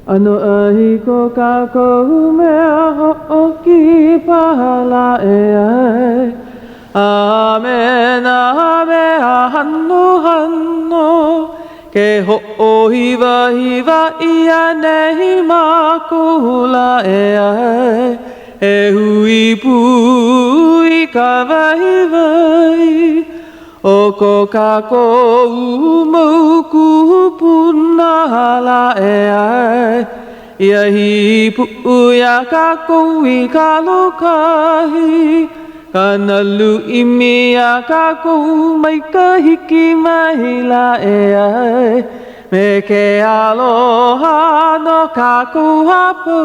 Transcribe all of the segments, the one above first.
Ano ahi ko kako mea ho'oki pahala e ai. Amen, amen, hanno, hanno. Ke ho'o hiva hiva ia nehi makula e ai. E hui pui ka vai vai. O ko kako umauku puna hala e ai. Ia hi pu ia kako I ka lokahi. Kanalu imi a kako mai ka hiki mai la e ai. Me ke aloha no kako hapu.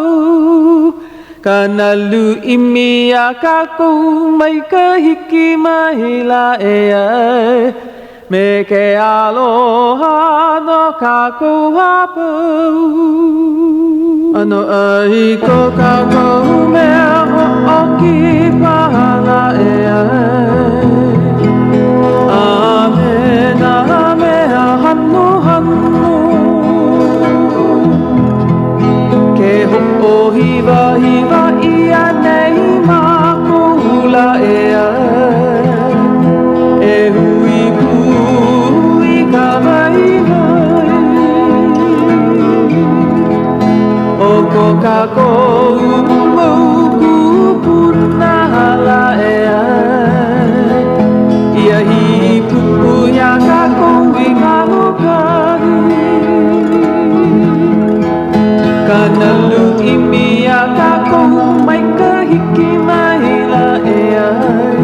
Kanalu imi a kako mai ka hiki mai la e ai. Me ke aloha no kako hapu. Ano ai ko kako mea ho'oki pahala e ai. Amen, amen, hanno, hanno. Ke ho'o hiva hiva ia nei makula e ai. E hui pui ka vai vai. O ko kako umauku puna hala e ai. Ia hi pu ia kako I ka lokahi. Kanalu imi a kako mai ka hiki mai la e ai.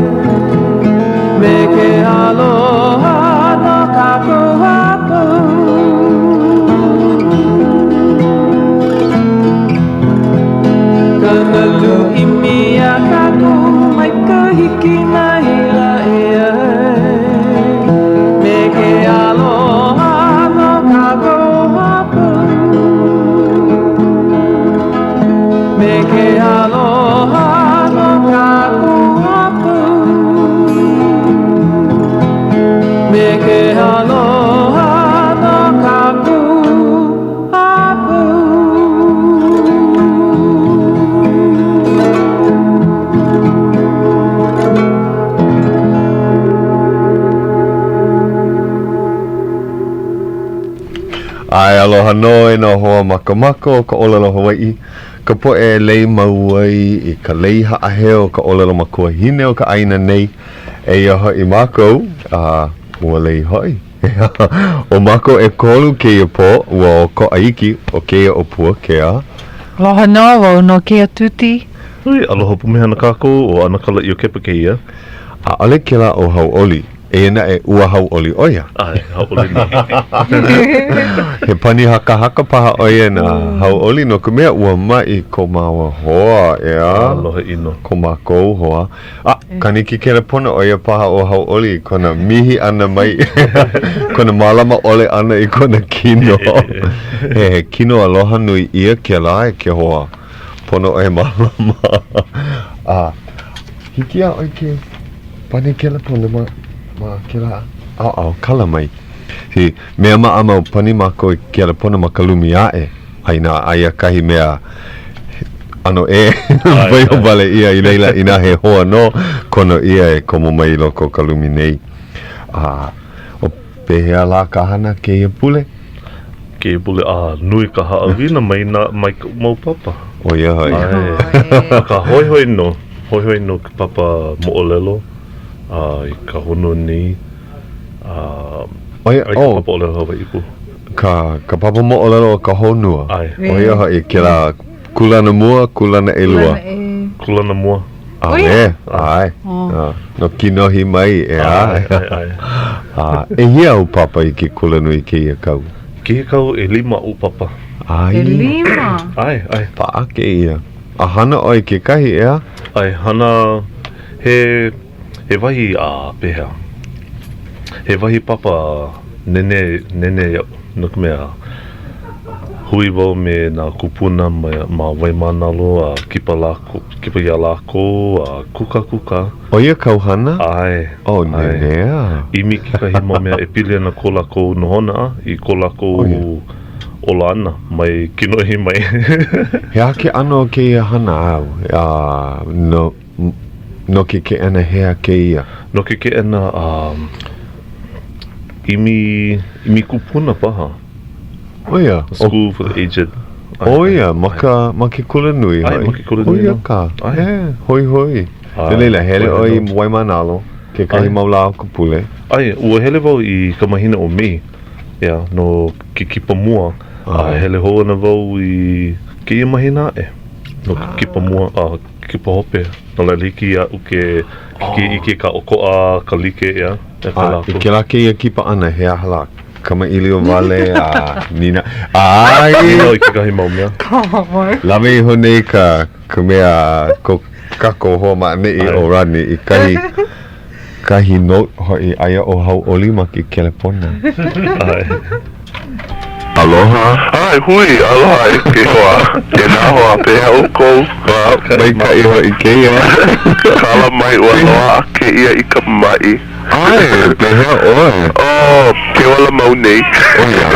Me ke aloha no kako hapu. Kanalu imi a kako mai ka hiki mai la e ai. Me ke aloha no kako hapu. Me ke aloha no kako hapu. Me ke aloha no kako hapu. Ai aloha no e no hoa makamako ka olelo Hawai'i. Ka poe lei mau ai I ka lei haʻaheo ka olelo makua hine o ka aina nei. E ia hoi mako, mua lei hoi. O mako e kolu keia po, ua o ko aiki o keia o Puakea. Aloha no, wau no keia Tuti. Ui, aloha pumehana kākou o ana kala I o kepa keia. A ole ke la o Hauʻoli, e na e ua Hauʻoli oia. Ai, Hauʻoli ni. He pani haka haka paha oia na Hauʻoli no ka mea ua mai ko maua hoa ea. Aloha ino. Ko mākou hoa. Kaniki kele pona oia paha o Hauʻoli kona mihi ana mai. Kona malama ole ana I kona kino. He kino aloha nui ia ke la e ke hoa. Pono oia malama. Hiki a oi ke pani kele pona ma ke la au kala mai. Hi mea maa mau pani mako I ke la pona ma kalumi ae. Aina aia kahi mea ano e vai o vale ia I leila ina he hoa no kono ia e komo mai loko kalumi nei. O pehea la kahana ke ia pule? Ke ia pule, nui ka haawina mai na mai mau papa. O ia hai. Ka hoi no ka papa mo'olelo. I ka hono ni. Ai ka papa olelo Hawai'i pu. Ka papa mo'olelo o ka honua. Ai. O ia hai ke la kulana mua, kulana elua. Kulana mua. Ai. No kinohi mai e ai. E hia au papa I ke kulanu I ke ia kau. Ke ia kau e 5 u papa. E 5? Ai. Paa ke ia. A hana oi ke kahi ea? Ai, hana he wahi pehea. He wahi papa nene no ka mea hui wau me nā kupuna ma waimanalo kipa ia lako kuka. O ia kauhana? Ai. O nenea. Imi ki kahi mau mea e pili ana ko lako nohona I ko lako ola ana mai kinohi mai. He ake ano ke ia hana au, no ke ana hea ke ia. No ke ana imi kupuna paha. Oia. School for the aged. Oia, maka kula nui Ai, hoi. maka kula nui Oia no. ka. Ai. Hoi. Leila, hele oi Waimanalo, ke kahi maula ka pule. Ai, ua hele wau I ka mahina o me. No ke kipa mua. Hele hoa na wau I ke ia mahina e. No ke kipa mua, kipa hope. No la liki a uke ike ka okoa ka like ia. I ke la ke ia kipa ana he ahala. Kama ilio vale Nina. Ai! Nina I ke kahi mau mea. Lame hone ka mea ko kako hoa maanei o rani I kahi note hoi aia o Hauʻoli ma ki California. Aloha. Ai, hui, aloha e ke hoa. Ke nā hoa pēha ukou. Mai ka I hoi ke ia. Kala mai ua loa ke ia I ka mai. Ai, pēhea oe. Oh, ke ola mau nei. Oia.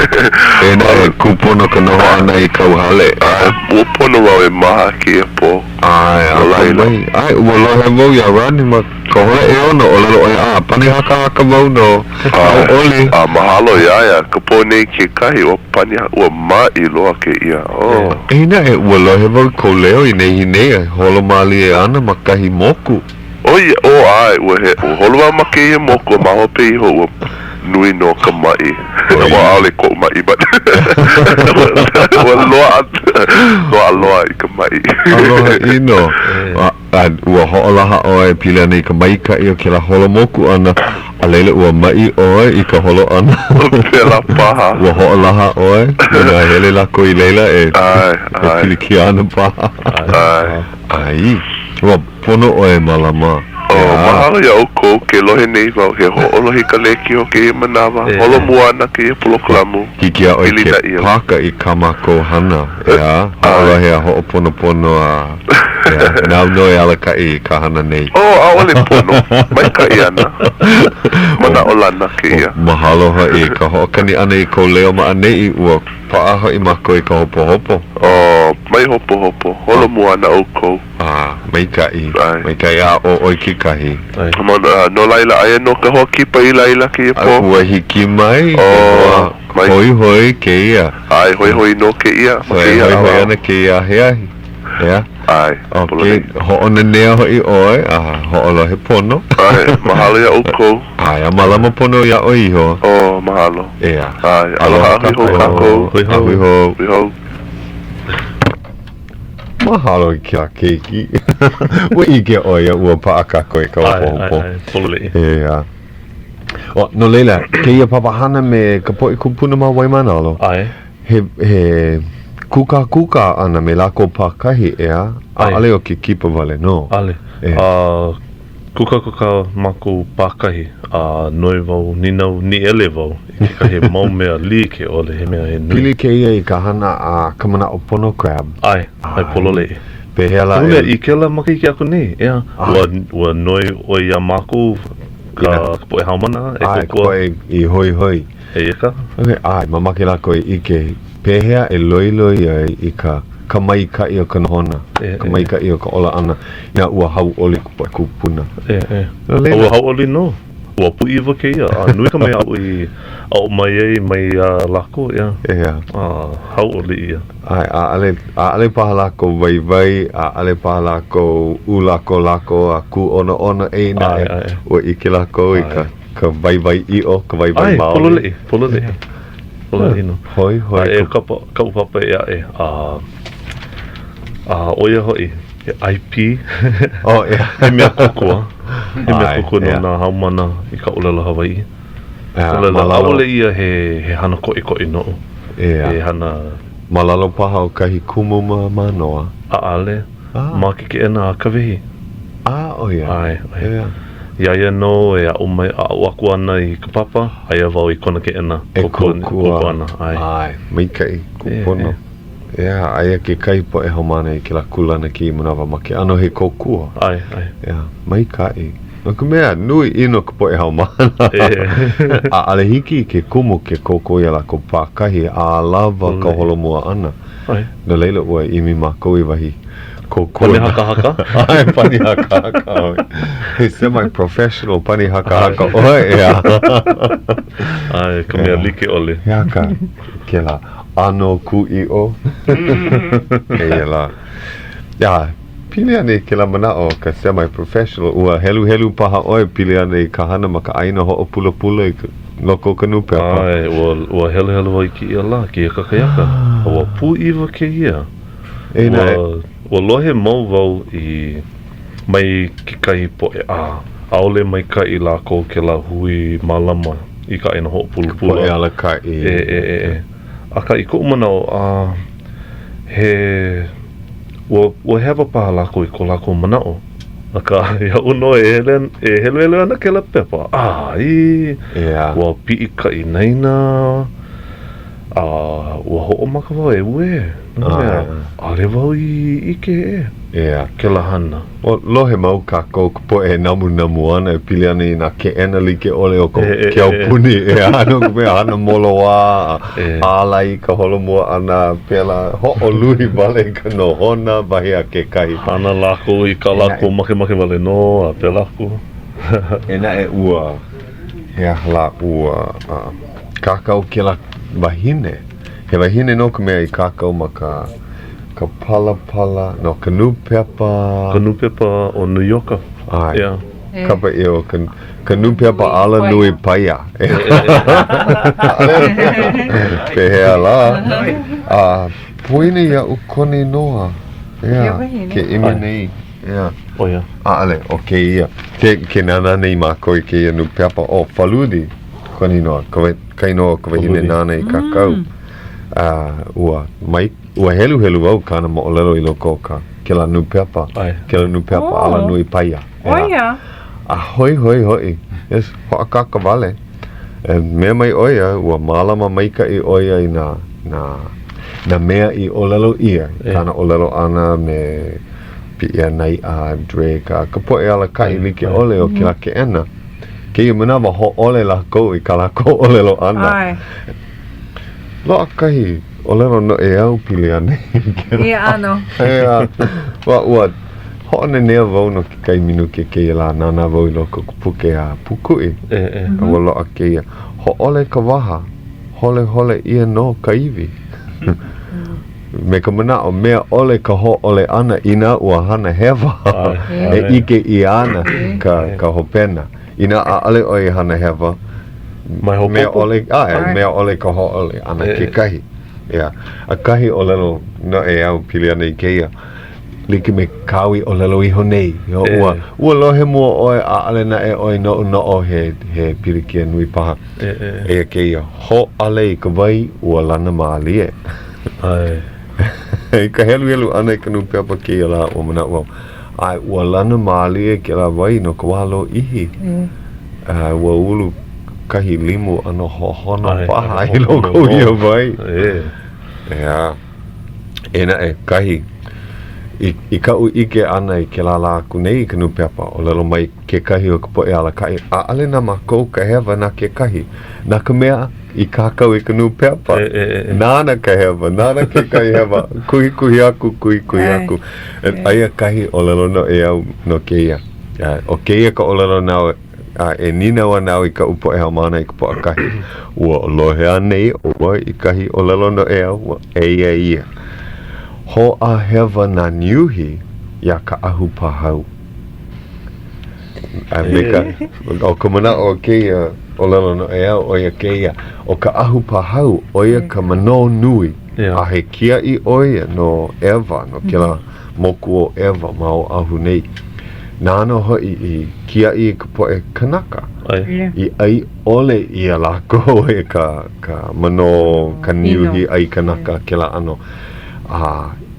E nā e kupono ka noho ana I kauhale. Ua pono wau e maha ke ia po. Ai, mai. Ai, ua lohe mau ia rani ma ka hole e ono o lalo oe pane haka mau no. Hauʻoli. Mahalo iaia, ka po nei ke kahi o pani ua mai loa ke ia. Oh. Eina e ua lohe mau ko leo I nei hinea. Holo mali e ana ma kahi moku. Oia, ai, ua he, holua ma ke ia moko, maho pe iho ua nui no ka mai. Ua aole ko mai, but ua loa I ka mai. Aloha ino. Ua hoʻolaha oe pila nei ka mai ka I o ke la holo moku ana. A leila ua mai oe I ka holo ana. Pela paha. Ua hoʻolaha oe. Ua hele lako I leila e pili ki ana paha. Ai. Ua pono oe malama. Mahalo ia ukou ke lohe nei wau he hoʻolohi ka leki o ke ia manawa. Holo muana ke ia pulokalamu. Hiki a oi ke paka I kamako hana. Hoʻolohi a hoʻoponopono Nau noi ala ka I ka hana nei. Aole pono. Mai ka I ana. Mana o lana ke ia. Mahalo hoi ka hoʻokani ana I ko leo ma anei ua paa hoi mako I ka hopo. Mai hopo. Holo muana ukou. Mai kai a o oi ki kahi. No laila aia no ka hoa kipa I laila ke ia po. Ua hiki mai. Hoi ke ia. Ai, hoi no ke ia. Hoi ana ke ia heahi. Ai, hoʻona nea hoi oe, hoʻolohe pono. Ai, mahalo ia ukou. Ai, a malama pono ia oi iho. Mahalo. Ai, aloha ahiho kako. Hui. Mahalo I kia keiki. Ua ike oia ua paakako I ka hopo. Pololei. No leila, ke ia papahana me ka poʻi kupuna ma Waimanalo. Ai. He kuka ana me lako pakahi ea. Ale o ke kipa vale no. Ale. Kuka mako pakahi. Noi wau, ninau, ni ele wau. I ka he mau mea li ke ole, he mea he nui. Pili ke ia I ka hana a kamana o pono crab. Ai pololei. Pehela I ke la maki ki ako ni, ua noi o ia mako ka poe haumana e kukua. Ai, I hoi. E ika? Ai, mamaki lako I ike pehea e loiloi I ka mai ka I o ka nohona. Ka mai ka I o ka ola ana. Ia ua Hauʻoli kupuna. Ua Hauʻoli no. Ua pui iwa ke ia. Nui ka mai au mai mai lako ia. Hauʻoli ia. Ai, ale paha lako vai, ale paha lako lako, a ku ona eina ua ike lako I ka vai I o, ka vai maoli. Ai, pololei. Pololei no. Hoi. E ka upapa ia e. Oia hoi. He IP. He mea kokua. He mea kokua no nā haumana I ka ulala Hawai'i. Aole ia he hana koʻi no. He hana... Malalo paha o kahi kumu manoa. Ale. Ma ke ena a kawehi. Oia. Ai. Iaia no e a umai a uaku ana I ka papa. Aia wau I kona ke ena. Kokua ana. Ai. Maikai. Kupono. Aia ke kai po e haumana I ke la kulana ki manawa ma ke ano he kokua. Ai. Mai kai. No ka mea, nui ino ka poe hau mana. A ale hiki ke kumu ke koko ia la ko pākahi a lava ka holomua ana. No leila ua imi mākou I wahi. Pani haka. Ai, pani haka. He semi-professional pani haka. Oi, ia. Ai, ka mea like ole. Ia ka, ke la ano ku I o. Ia la. Ia, pili ane ke la manao ka semi-professional ua helu paha oi pili ane ka hana ma ka aina ho'o pula I loko ka nupepa. Ai, ua helu wai ki ia la, ki ia kakayaka. Ua pu iwa ke ia. Ua lohe mau wau I mai ki kai poe aole mai kai lako ke la hui malama I ka aina ho'o pula. Poe ala kai. Aka I ko'u manao he Ua hewa paha lako I ko lako manao. Aka ia uno helu ana ke la pepa. Ua pi'i ka I naina. Ua ho'o maka wau ue. Ale wau I ke ke la hana. O lohe mau kako ka poe namu ana pili ana I nā ke ena like ole o ko ke au puni ano me ana moloa alai ka holomua ana pela ho'o lui vale ka nohona wahi a ke kai ana lako I ka lako make vale no a pe lako ena ua he hala ua kakao ke la wahine he wahine no ka mea I kakao ma ka pala no kanu pepa o New York. Ai. Kapa io kanu pepa ala nui paia. Pehea la. Puine ia ukoni noa. Ke imi nei. Oh ia. Ale, o ke ia. Ke nana nei mako I ke ia nu pepa o faludi. Koni noa. Kai noa ka wahine nana I kakau. Ua helu au kana mo'olelo I loko ka ke la nu pepa. Ke la nu pepa ala nui paia. Oia. Hoi. Yes, ho'akaka vale. Mea mai oia, ua malama maika I oia I na mea I olelo ia. Kana olelo ana me pi'ia nai a drega. Ka poe ala kai like ole o ke la ke ena. Ke ia manawa ho'ole la kou I ka la ko olelo ana. Loa kahi olelo no au pili ane. Ia ano. Ua ho'one nea wau no ki kai minu ke keia la nana wau I loko Puakea pukui. Ua loa keia. Ho'ole ka waha. Hole ia no ka iwi. Me ka mana o mea ole ka ho'ole ana ina ua hana hewa. Ike I ana ka hopena. Ina a ale oi hana hewa. Mea ole ka ho'ole ana ke kahi. A kahi o lelo no au pili ana I keia. Like me kawi o lelo iho nei. Ua lohe mua oe a ale na oe no o he pirikia nui paha. Ea keia. Ho ale I ka wai ua lana maalie. Ka helu ana I ka nu pepa keia la o mana wau. Ai ua lana maalie ke la wai no ka walo ihi. Ua ulu kahi limu ano hohona paha I loko ia vai. Ena kahi I kau ike ana I ke la aku nei ka nupepa o lelo mai ke kahi o ka poe ala kai a ale na mako ka hewa na ke kahi na ka mea I kakau I ka nupepa nana ka hewa nana ke kahi hewa kuhi aku aia kahi o lelo no au no keia o keia ka o lelo nao nina wanau I ka upo hau mana I ka poa kahi ua lohe anei ua I kahi o lelo no au ia ho a hewa na niuhi ia ka ahu pahau o ka mana o keia o lelo no au o ia keia o ka ahu pahau o ia ka mano nui a he kia I oia no Eva no kila moku o Eva ma o ahu nei Nāno hoi I kia I ka poe kanaka. I ai ole ia lako e ka mano ka niuhi ai kanaka ke la ano.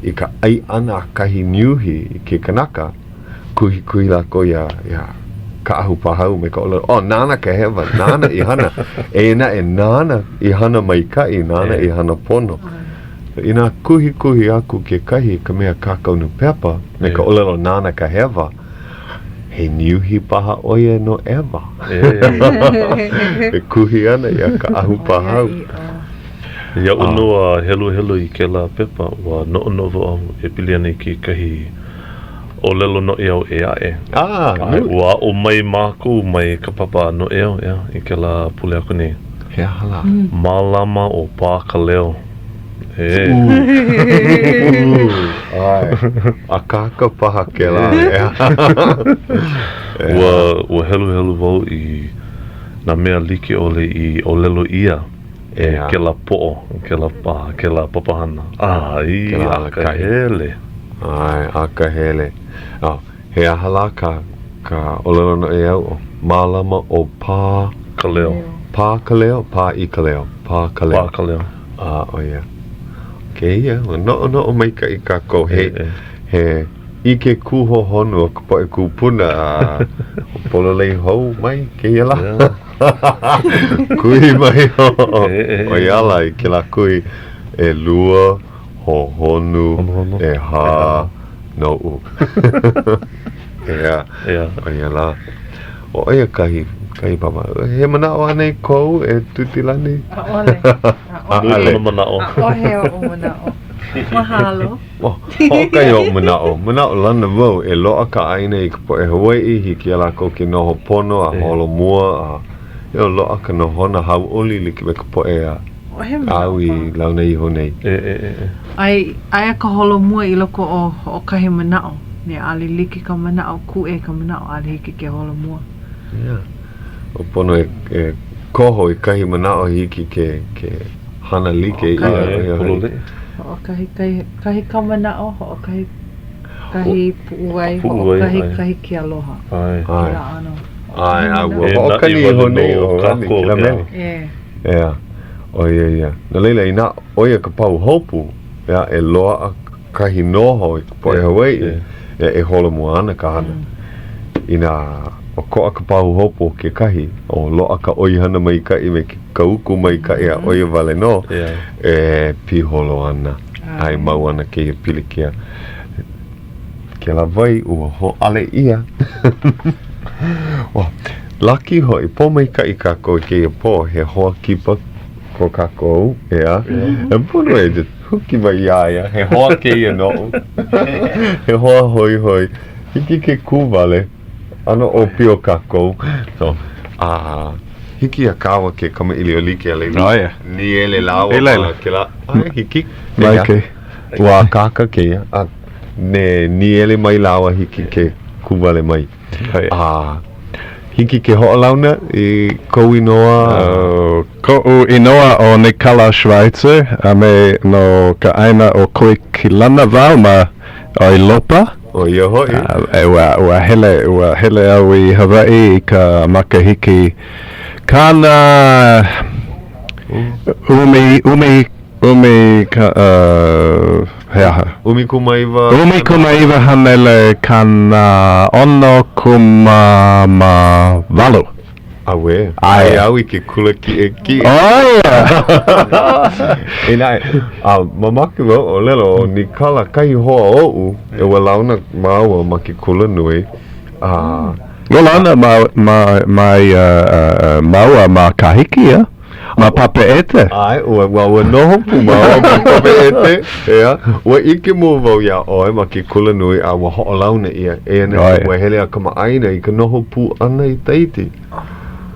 I ka ai ana kahi niuhi ke kanaka kuhi lako ia ka ahu pahau me ka ole. Nana ka hewa, nana I hana. Nana I hana mai kai, nana I hana pono. Ina kuhi aku ke kahi ka mea kakau nu pepa me ka olelo nana ka hewa. he niuhi paha oia no ewa. E kuhi ana ia ka ahu pahau. Ia unua helu I ke la pepa wa no'onovo au e pili ana I ke kahi o lelo no au e ae. Ua o mai mākou mai ka papa no au I ke la pule aku nei. He hala. Mālama o pā ka leo. Ai, akaka paha ke la. Ua helu wau I na mea like ole I o lelo ia. Ke la po'o, ke la papahana. Ai, Akahele. Ai, Akahele. He ahala ka olelo no e au. Mālama o pā ka leo. Pā ka leo, pā I ka leo. Pā ka leo. Pā ka leo. Oia. Ke ia, no mai ka I kako. He ike kuho honu a kupo e kupuna pololei hou mai ke ia la. Kui mai ho. Oiala I ke la kui e lua, ho honu, e ha, no u. Oiala. O oia kahi papa. He manao anei kou e tuti lani? Ale. Manao. Ohe o manao. Mahalo. Hokai o manao. Manao lana wau e loa ka aina I kupo e Hawai'i hiki ala ko ki noho pono a holo mua a loa ka nohona Hauʻoli like me kupo e au I launa I honei. Ai ka holo mua I loko o kahi manao. Ne ali like ka manao ku e ka manao ali hiki ke holo mua. O pono e koho I kahi manao hiki ke hana like O kahi ka manao, o kahi pu'uai, o kahi ke aloha. Ai. Ai, o kani honei o rani ki la mele. Ia. Na leila ina oia ka pau hopu, e loa kahi noho I po e Hawai'i, e holo mua ana ka hana. Ina o koa ka pau hopu ke kahi, o loa ka oihana mai kai me ka uku mai kai a oia vale no, e piholo ana. Ai mau ana ke ia pili kia. Ke la vai ua ho ale ia. Laki hoi, po mai kai kako ke ia po, he hoa kipa ko kako, E pono e just huki mai ia, he hoa ke ia no. He hoa hoi, hiki ke ku vale. Ano o pio kako. So, hiki a kawa ke kama ili o like a leila. Ni ele lawa ke la. Hiki. Maike. Wa kaka ke ia. Ne ni ele mai lawa hiki ke kuwale mai. Hiki ke hoa launa I kou inoa. Kou inoa o ne kala Schweizer. A me no ka aina o koe ki lana vau ma o I lopa. O ia hoi. Ua hele au I Hawaii I ka makahiki kana umi ka heaha. Umi kumaiwa. Umi kumaiwa hanele kana ono kumama walu. Awe. Ai au I ke kula ki e ki. Oia. Mamaki wau o lelo ni kala kahi hoa o'u e wa launa maua ma ke kula nui. Launa mai maua ma kahiki ma papeete. Ai, ua noho pumao ma papeete. Ua ike mua wau ia oe ma ke kula nui a wa ho'o launa ia. E ana ua hele a kama aina I ka noho pu ana I taiti.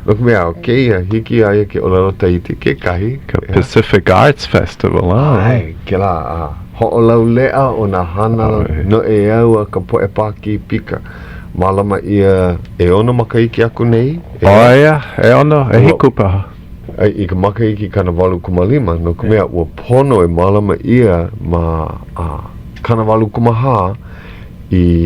Look mea o keia hiki aia ke olelo taiti ke kahi. Ka Pacific Arts Festival. Ai, ke la ho'o lau lea o na hana no e au a ka poe paki pika. Malama ia e ono makaiki aku nei. Oia, e ono, e hikupaha. I ka makaiki Kanahele kumalima, no ka mea ua pono e malama ia ma Kanahele kumaha I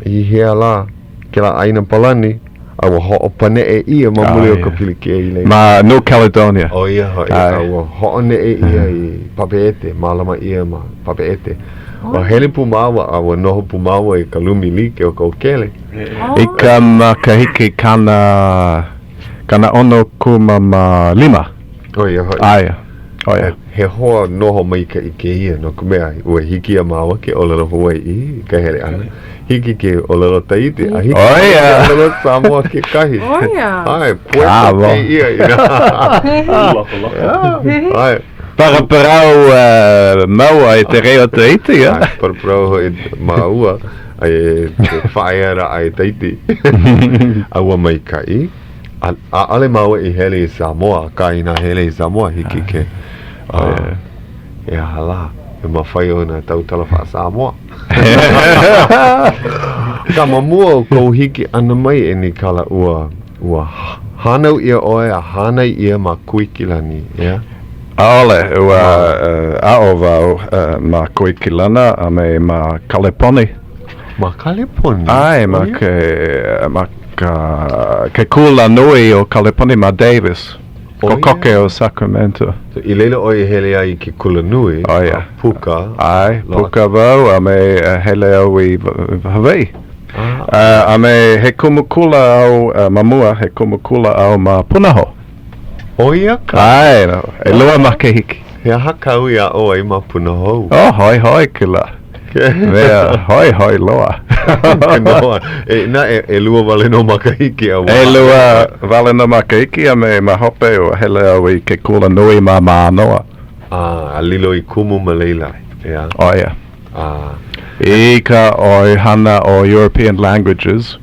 hea la ke la aina palani a ua ho'o pane e ia ma muli o ka piliki e ile. Ma New Caledonia. O ia hoi, a ua ho'o ne e ia I papeete, malama ia ma papeete. Wa hele pumawa a ua noho pumawa I ka lumi like o ka okele. I ka makahiki kana ono kumama lima. O ia hoi. Aia, oia. he hoa noho mai ka I ke ia no ka mea ua hiki a maua ke olelo Hawai'i ka hele ana hiki ke olelo Tahiti a hiki ke olelo Samoa ke kahi ai pueka ke ia ai Paraparau maua I te reo Tahiti paraparau I maua ai te whaeara ai Tahiti aua mai kai a ale maua I hele I Samoa ka ina hele I Samoa hiki ke e hala e mawhai o na tautala wha Samoa ka mamua o kou hiki ana mai e ni kala ua hanau ia oe a hanai ia ma kuikilani Aole ua ao vau ma kuikilana a me ma kaleponi ma kaleponi ai ma ke kula nui o kaleponi ma Davis Ko koke o Sacramento. So, I leila oi hele ai ki kula nui. Puka. Ai, puka vau, a me hele au I Hawaii. A me he kumukula au mamua, he kumukula au ma Punaho. Oia ka? Ai, no. E lua makehiki. He hakau ia o ai ma Punaho. Oh, hoi kila. Mea, hoi loa. E lua wale no makahiki a E lua wale no makahiki a me mahope o hele au I ke kula nui ma noa. A lilo I kumu ma leila. Oh, yeah. I ka oi hana o European languages.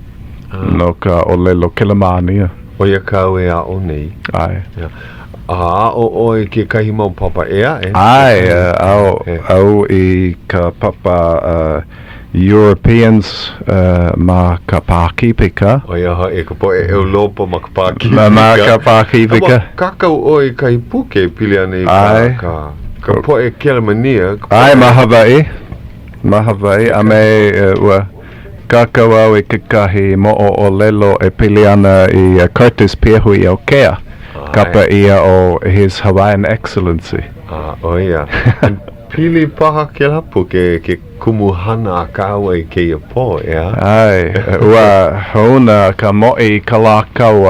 No ka o lelo kilamania. Oia kau e a o nei. Ai. O oi ke kahi mau papa ea Ai, au I ka papa Europeans ma ka pākipika. Oia e ka po e lopo ma ka pākipika. Ma ka pākipika. Kakau oi kai puke pili ane ka po e kelamania. Ai, ma Hawaii. A me ua kakau au I kakahi mo o lelo e pili ana I Curtis Piehui o Kea. Kapa ia o His Hawaiian Excellency. Oia. Pili paha ke lapu ke kumuhana a kawa I ke ia po, Ai, ua houna ka mo'i ka lākau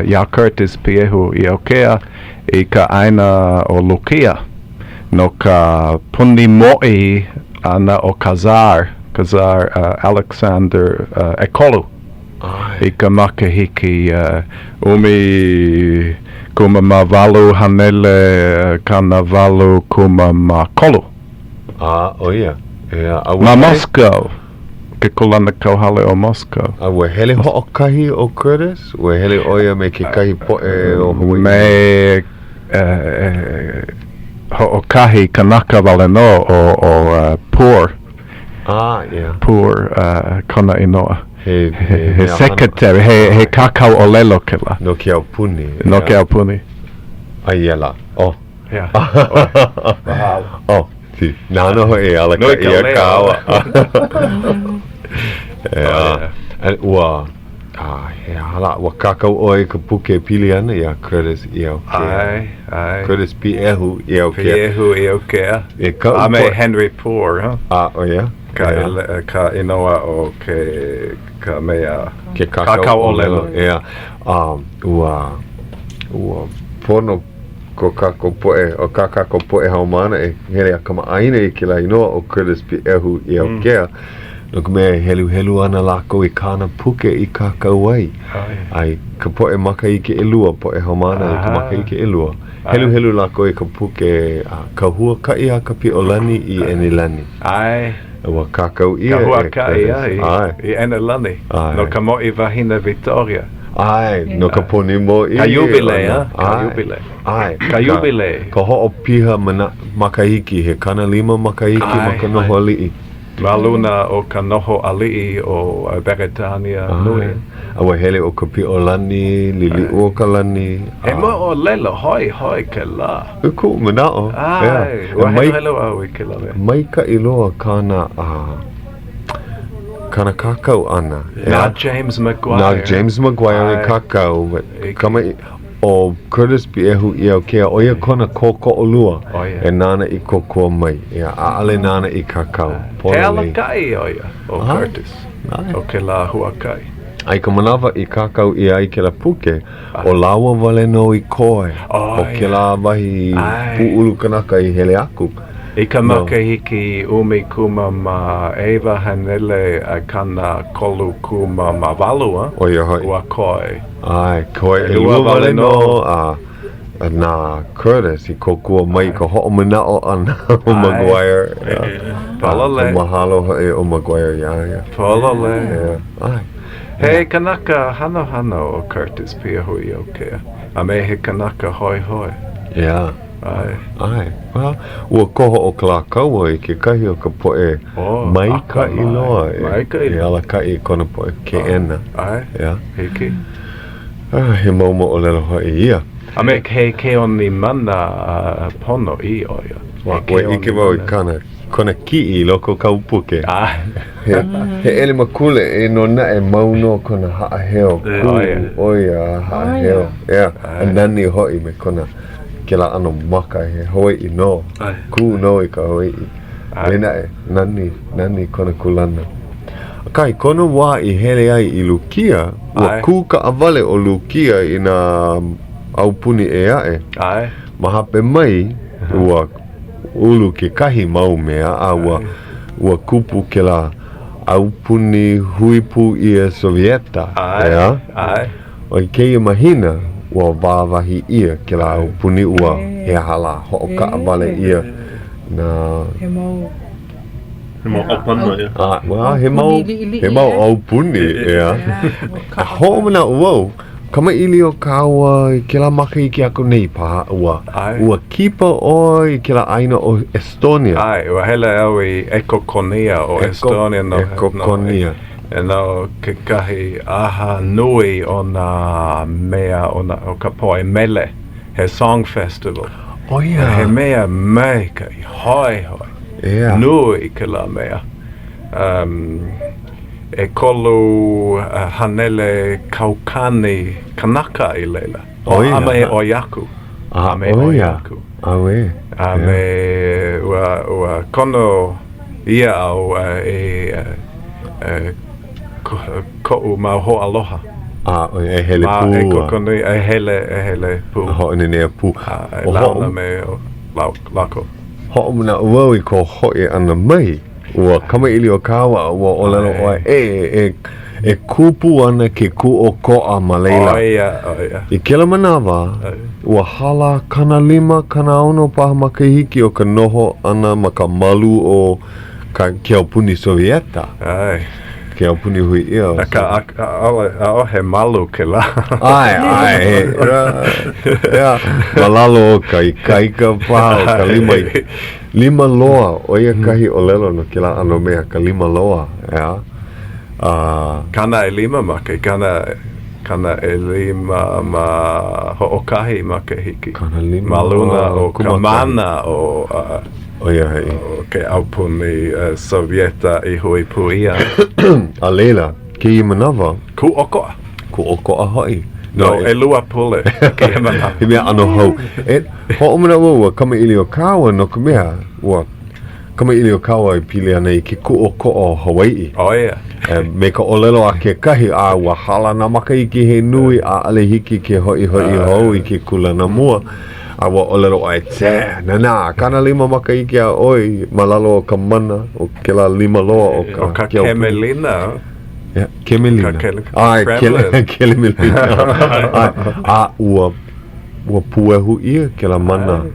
ia Curtis Piehu I Aokea I ka aina o Lukia. No ka puni mo'i ana o Kazar Alexander Ekolu. I ka makahiki umi kuma mavalu hanele kana valu kuma makolu. Oia. Ma Moscow. Ke kulana kauhale o Moscow. Ua hele ho'okahi o Curtis? Ua hele oia me ke kahi po'e o Hawaii? Me ho'okahi kanaka wale no o Poor. Poor kona inoa. He secretary, he kakau o lelo kila. No ke au puni. No ke au puni. Aiela. Yeah. Si. Nano ho e ala ka ia kawa. Ua he hala ua kakau oi ka puke pili ana ia Curtis I Aokea. Ai. Curtis Piehu I Aokea. Piehu I Aokea. Ame Henry Poor, Oia. Ka inoa o ke ka mea ke kakau o lelo. Ua pono ko kako poe o kakako poe haumana e hele a kama aina I kila inoa o Curtis Piehu I Aokea. No ka mea helu ana lako I kana puke I kakau ai. Ai ka poe maka I ke elua poe haumana I ka maka I ke elua. Helu lako I ka puke ka hua kai a ka pi o lani I enilani. Ai. Ua kakau ia. Ka hua kai I enilani. No ka mo'i wahina Victoria. Ai, no ka poni mo I. Ka yubile, Ka yubile. Ai. Ka yubile. Ka ho'o piha makahiki, he kana lima makahiki maka noho ali'i. Waluna o ka noho ali'i o Beretania nui. Awa hele o ka pi o lani, lili o ka lani. E mo o lelo, hoi ke la. Ku, manao. Ai, wa helo au I ke la. Mai ka iloa kana kakau ana. Na James Maguire I kakau. Kama o Curtis Piehu I Aokea oia kona koko o lua. E nana I koko mai. Ale nana I kakau. He ala kai oia o Curtis. O ke la hua kai. Ai ka manawa I kakau I ai ke la puke, o lawa wale no I koe, o ke la wahi pu'ulu kanaka I hele aku. I ka makahiki umi kuma ma Eva Hanele a kana kolu kuma ma walua. O ia hoi. Ua koe. Ai, koe e lua wale no nā Curtis I kokua mai ka ho'o mana'o ana o Maguire. Palale. Mahalo hoi o Maguire ia. Palale. Ai. He kanaka hano o Curtis pia hui o kea. A me he kanaka hoi hoi. Yeah. Ai. Well, ua koho o Kalakaua I ke kahi o ka poe maika I loa e ala kai kona poe ke ena. Ai. Yeah. Hiki. He mauma o lelo hoi ia. A me ke oni mana pono I oia. Ua ike wau I kona ki I loko kaupuke. Ai. He ele makule e no na e mauno kona haaheo. Oia haaheo. Yeah. Nani hoi me kona ke la ano maka he Hawai'i no. Ku no I ka Hawai'i. Lena e nani kona kulana. Kai kono wā I hele ai I Lukia, ua ku ka awale o Lukia I nā aupuni e ae. Ai. Mahape mai, ua ulu ke kahi mau mea, ua kupu ke la aupuni huipu I e Sovieta. Ai. O I keia mahina, ua wāwahi ia ke la aupuni ua he hala ho'o ka awale ia na... He mau opana ia. Well, he mau aupuni ia. Ho'o mana uau, kama ili o kaua I ke la maka I ke ako nei paha ua. Ua kipa oi ke la aina o Estonia. Ai, ua hele au I Ekokonia o Estonia no. Ekokonia. E no ke kahi aha nui o nā mea o ka poe mele, he song festival. Oh yeah. He mea mei ka I hoi. Yeah. Nui ke la mea. E kolu hanele kaukani kanaka I leila. Oh yeah. Ame oyaku. Ame oyaku. Awe. Ame ua kono ia au ko'u ma ho aloha. E hele pū. E kokoni e hele pū. Ho nene pū. E launa me lako. Ho mana uau I ko hoi ana mai. Ua kama ili o kawa ua o lalo oa e kupu ana ke ku o ko'a ma leila. Oia. I kela manawa, ua hala kana 5 kana 6 paha makahiki o ka noho ana ma ka malu o ke aupuni Sovieta. Ai. Ke aupuni hui ia. A he malu ke la. Ai. Malalo o ka I kaika paha o ka 5 loa. Oia kahi o lelo no ke la ano mea ka 5 loa. Kana e 5 make, kana e 5 ma ho'okahi make hiki. Kana 5. Maluna o ka mana o... Oia hei. Ke aupuni Sovieta I hui puia. A leila, ke I manawa. Ku okoa. Ku okoa hoi. No, e lua pule. Ke he manawa. He mea ano hau. Ho'o mana ua kama ili o kawa no ka mea. Ua kama ili o kawa I pili ana I ke ku okoa Hawai'i. Oia. Me ka olelo a ke kahi a ua hala na maka I ke he nui a ale hiki ke hoi hou I ke kula na mua. A ua olelo ai te, nana, kana 5 maka I ke a oi, malalo o ka mana, o ke la 5 loa o ka kemelina. Kemelina. Ai, kemelina. A ua puehu ia ke la mana,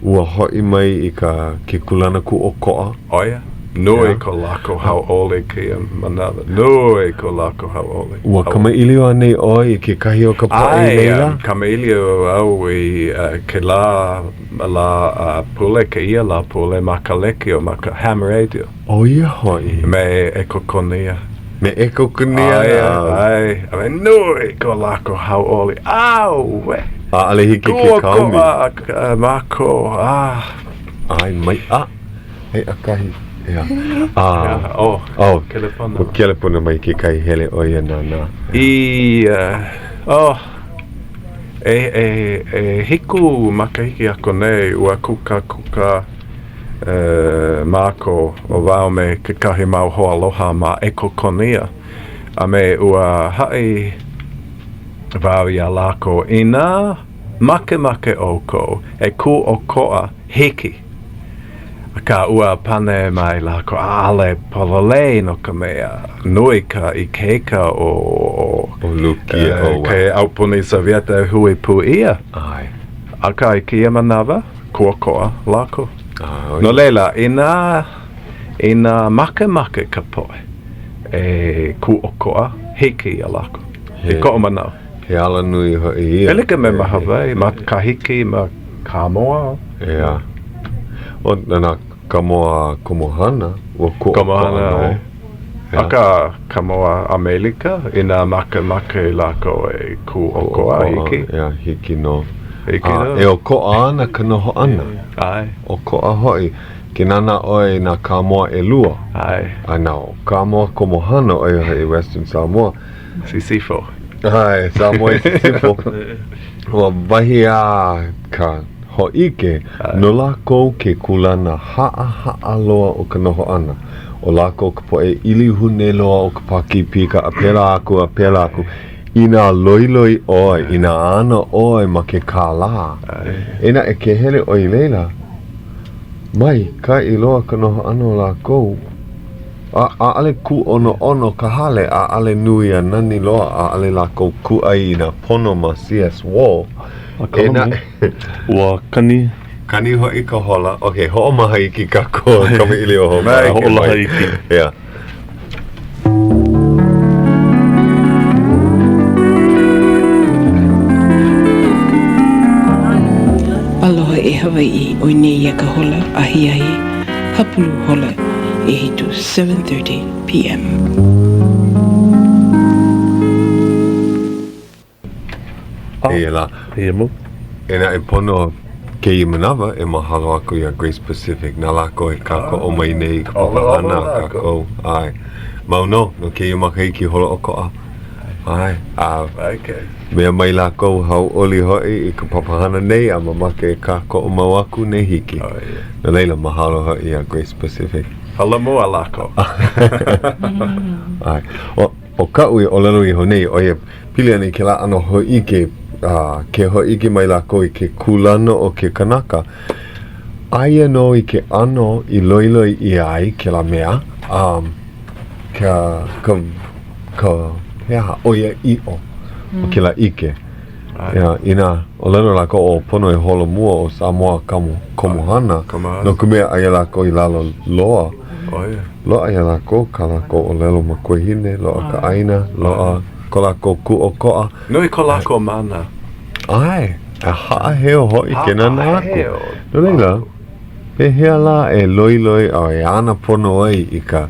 ua hoi mai I ka ke kulana ku o ko'a. Oia. Nui ko lako Hauʻoli kia manawa. Nui ko lako Hauʻoli. Ua kama ilio anei oi I ke kahi o ka pa'i leila? Kama ilio au I ke la pule ke ia la pule ma ka lekio ma ka ham radio. O ia hoi. Me ekokonia. Me ekokonia. Ai. Ame nui ko lako Hauʻoli. Au we. A ale hiki ke kaumi. Kua mako. Ai mai hei a kahi. Kelepona mai ke kai hele o ia nana. Hiku makahiki ako nei ua kuka mako o wao me ke kahi mau hoa aloha ma ekokonia. A me ua haʻi wau ia lako ina make o ko e ku o koa hiki. Ka ua pane mai lako ale pololei no ka mea nui ka I keika o lukia o ke aupuni Sovieta hui pu ia. Ai. A ka I kia manawa kua koa lako. Ah, No leila, ina make ka poe e ku o koa hiki a lako. I ko o manau. He ala nui ho ia. Elika me Hawaii, ma ka hiki, ma ka moa. Ia. O nana kamoa komohana. Komohana, ai. Aka kamoa Amerika, ina make lako e ku o koa hiki. Ia, hiki no. Hiki no. E o koa ana ka noho ana. Ai. O koa hoi. Ke nana oe na kamoa e lua. Ai. Ana o kamoa komohana oe i Western Samoa. Sisifo. Ai, Samoa i sifo. Ua wahi a ka hoʻike, no lākou ke kulana haa loa o ka noho ana. O lākou ka poe ili hune loa o ka pakipika a pela aku. Ina loiloi oe, ina ana oe ma ke kālā. Ena e ke hele o I leila. Mai, ka I loa ka noho ana o lākou. A ale ku ono ka hale, a ale nui a nani loa, a ale lākou ku ai I na pono ma CS Wall. Ena ua kani hoi ka hola. Okay, ho'o maha I ki kako kama ili o ho. Mai, ho'o maha I ki. Yeah. Aloha e Hawai'i o nei ia ka hola ahi hapulu hola e hitu 7:30 p.m. E la. E mo. Ena e pono ke I manawa e mahalo aku I a Grace Pacific. Nā lako e kako o mai nei ka papahana kako. Ai. Mau no ke I makaiki holo o koa. Ai. Okay. Mea mai lako hauʻoli hoi I ka papahana nei a mamake e kako o mau aku nei hiki. Na leila mahalo hoi I a Grace Pacific. Hala mua lako. Ai. O ka ui o lalo I honei o e pili ana I ke la ano hoʻike ke hoʻike mai lako I ke kulana o ke kanaka. Aia no I ke ano I loiloi I ai ke la mea. Ka hea o ia I o ke la ike. Ina o lalo lako o pono e holo mua o Samoa komohana. No ka mea aia lako I lalo loa. Loa ia lako, ka lako o lelo makuahine, loa ka aina, loa ko lako ku o koa. Nui ko lako mana. Ai, a haa heo hoi ke nana aku. No leila, pe hea la e loiloi au e ana pono ai I ka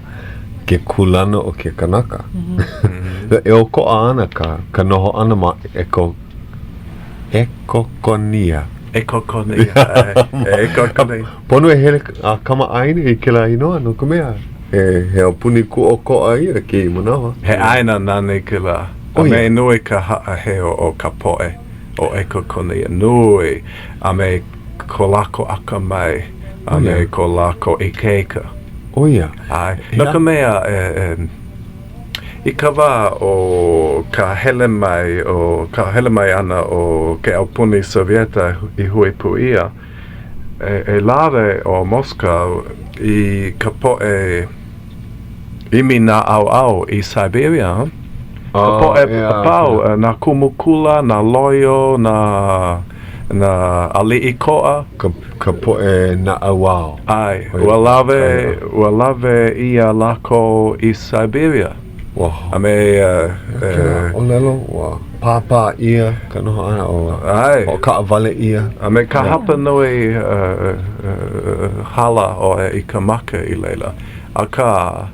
ke kulana o ke kanaka. E o koa ana ka noho ana ma ekokonia. Ekokonia. Pono e hele a kama aina I ke la inoa no ka mea. He o puni ku o koa ia ke I manawa. He aina nane ke la. A me nui ka haa heo o ka poe o ekokonia. Nui. A me ko lako aka mai. A me ko lako I keika. O ia. Ai. No ka mea I ka wā o ka hele mai ana o ke aupuni Sovieta I hui pu ia e lawe o Moscow I ka poe imi nā au I Siberia ka poe pau nā kumukula, nā loyo, nā ali'i koa ka poe nā au. Ai, ua lawe ia lako I Siberia. Wow. A me o lelo wa papa ia ka noho ana o ka avale ia. A me ka hapa nui hala o I ka maka I leila. A ka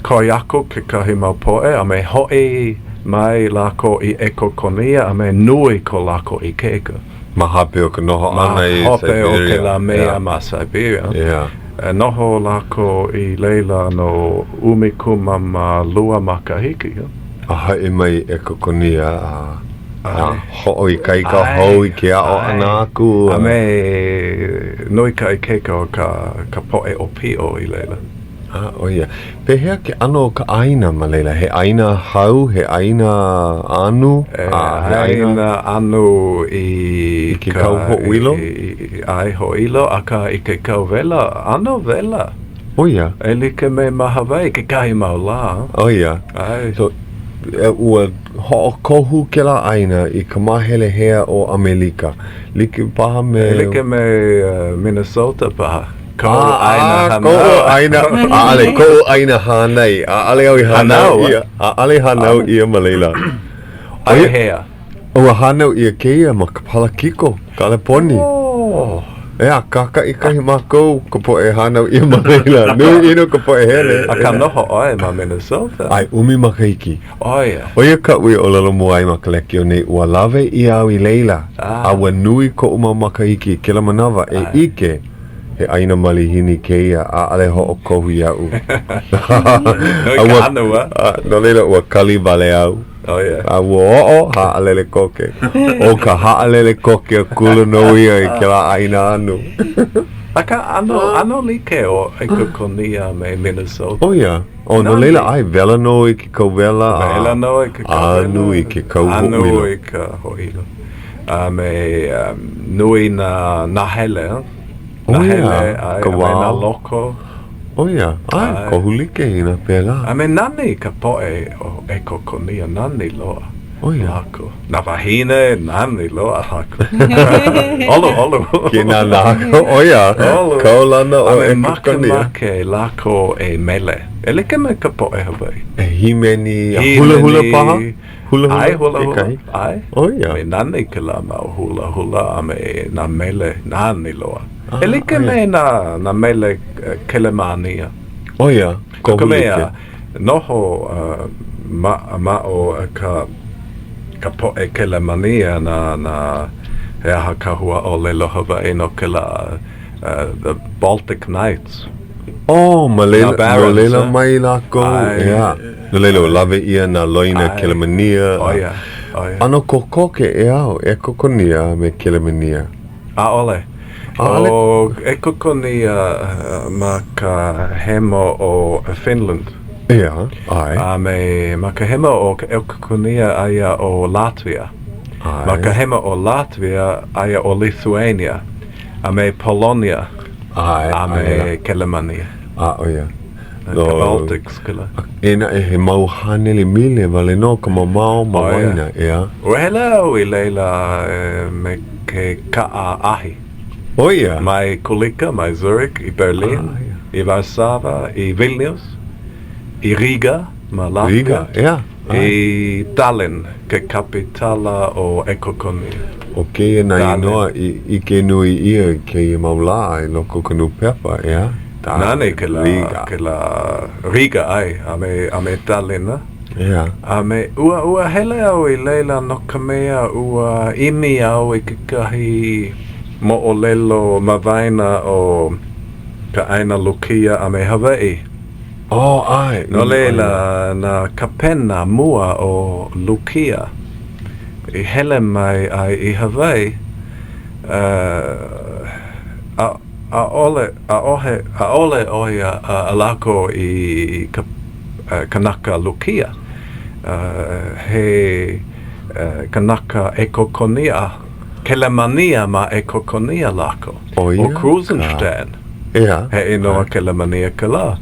koi ako ke kahi mau poe a me hoi mai lako I ekokonia a me nui ko lako I keika. Ma hape o ka noho ana I Siberia. Ma hape o ke la mea ma Siberia. Yeah. Noho lako I leila no umikuma ma lua makahiki. A hae mai ekokonia a hoʻoi kai ka hou I ke ao ana aku. A me nui ka I keika o ka poe o pio I leila. Oia. Pehea ke ano ka aina malela, he aina hau, he aina anu, he aina anu I ke kau hoʻuilo? Ai hoʻuilo, aka I ke kau vela, ano vela. Oia. E like me ma Hawaii, ke kahi mau la. Oia. Ai. So, ua hoʻokohu ke la aina I ka mahele hea o Amerika. Like paha me... Like me Minnesota paha. Ko aina ale ko aina hanai ale au hanau ia ale hanau ia malela ai hea o hanau ia keia ma kapala kiko California kaka I kahi mako ko po e hanau ia malela no ino ko po e hele aka noho oi ma Minnesota ai umi makaiki oia oia ka ui o lalo mo ai makaleki o nei ua lave ia au I leila a ua nui ko uma makaiki kila manawa e ike he aina malihini keia a ale hoʻokohu ia'u. No ka anua. No leila ua kali wale au. Oh yeah. A ua o'o ha'alele koke. O ka ha'alele koke a kula no ia I ke la aina anu. Aka ano like o Ekukonia me Minnesota. Oh yeah. O no leila ai vela no I ke kau vela. Vela no I ke kau vela. Anu I ke kau hoʻuilo. Anu I ka hoʻuilo. Me nui na hele. Nahele, ai me na loko. Oh yeah, ai kohu like ina pela. A me nani ka poe o Ekukonia nani loa. Oh yeah. Lako. Na wahine nani loa lako. Olo. Ke na lako, oh yeah. Kaulana o Ekukonia. Make lako e mele. E like me ka poe Hawaii. E himeni hula paha? Ai hula. Ai. Oh yeah. Me nani ke la mau hula a me na mele nani loa. E like me na mele kelemania. Oh yeah. Ko mea noho ma o ka poe kelemania na he aha kahua o lelo Hawaii no ke la the Baltic Nights. Oh, malela mai lako. Yeah. No lelo lave ia na loina kelemania. Oh yeah. Ano kokoke e au Ekukonia me kelemania. Ole. O Ekukonia ma ka hemo o Finland. Yeah, ai. Me ma ka hemo o Ekukonia aia o Latvia. Ma ka hemo o Latvia aia o Lithuania. A me Polonia. A me Kelemania. Oh yeah. Ka Baltics kila. Ena e he mau hanele mile vale no ka mamao mawaina, yeah. Wela o I leila me ke kaa ahi. Oh yeah. Mai Kulika, mai Zurich, I Berlin, I Warszawa, I Vilnius, I Riga, ma Latvia. Riga, yeah. I Tallinn, ke kapitala o Ekukonia. O ke na inoa I ke nui ia ke maula I loko kanu pepa, yeah. Nane ke la Riga ai, a me Tallinn. Yeah. A me ua hele au I leila no ka mea ua imi au I ke kahi mo o lelo mawaina o ka aina lukia a me Hawaii. Oh, ai. No leila na ka pena mua o lukia. I hele mai ai I Hawaii. A ole oia a lako I kanaka lukia. He kanaka Ekukonia. Kelemania ma Ekukonia lako. O Krusenstein. Yeah. He inoa Kelemania kala.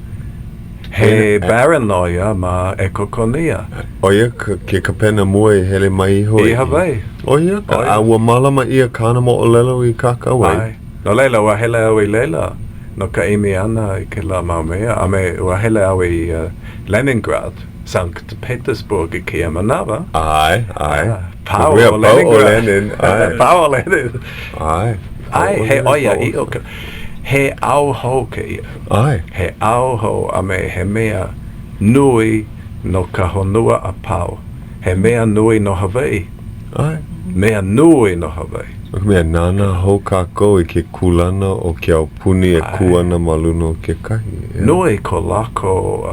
He Baranoia ma Ekukonia. Oia ke ka pena mua I hele mai hoi. I Hawaii. Oia ka ua malama ia kana mo o lelo I kaka wai. No leila wa hele au I leila. No ka imi ana I ke la maumea. A me wa hele au I Leningrad. Sankt Petersburg I ke Manawa. Ai. Pau o Lenin. Pau o Lenin. Ai. He oia I o ka. He au ho ke ia. Ai. He au ho a me he mea nui no ka honua a pau. He mea nui no Hawaii. Ai. Mea nui no Hawaii. Mea nana hou kākou I ke kulana o ke aupuni e kuana maluno o ke kahi. Nui ko lako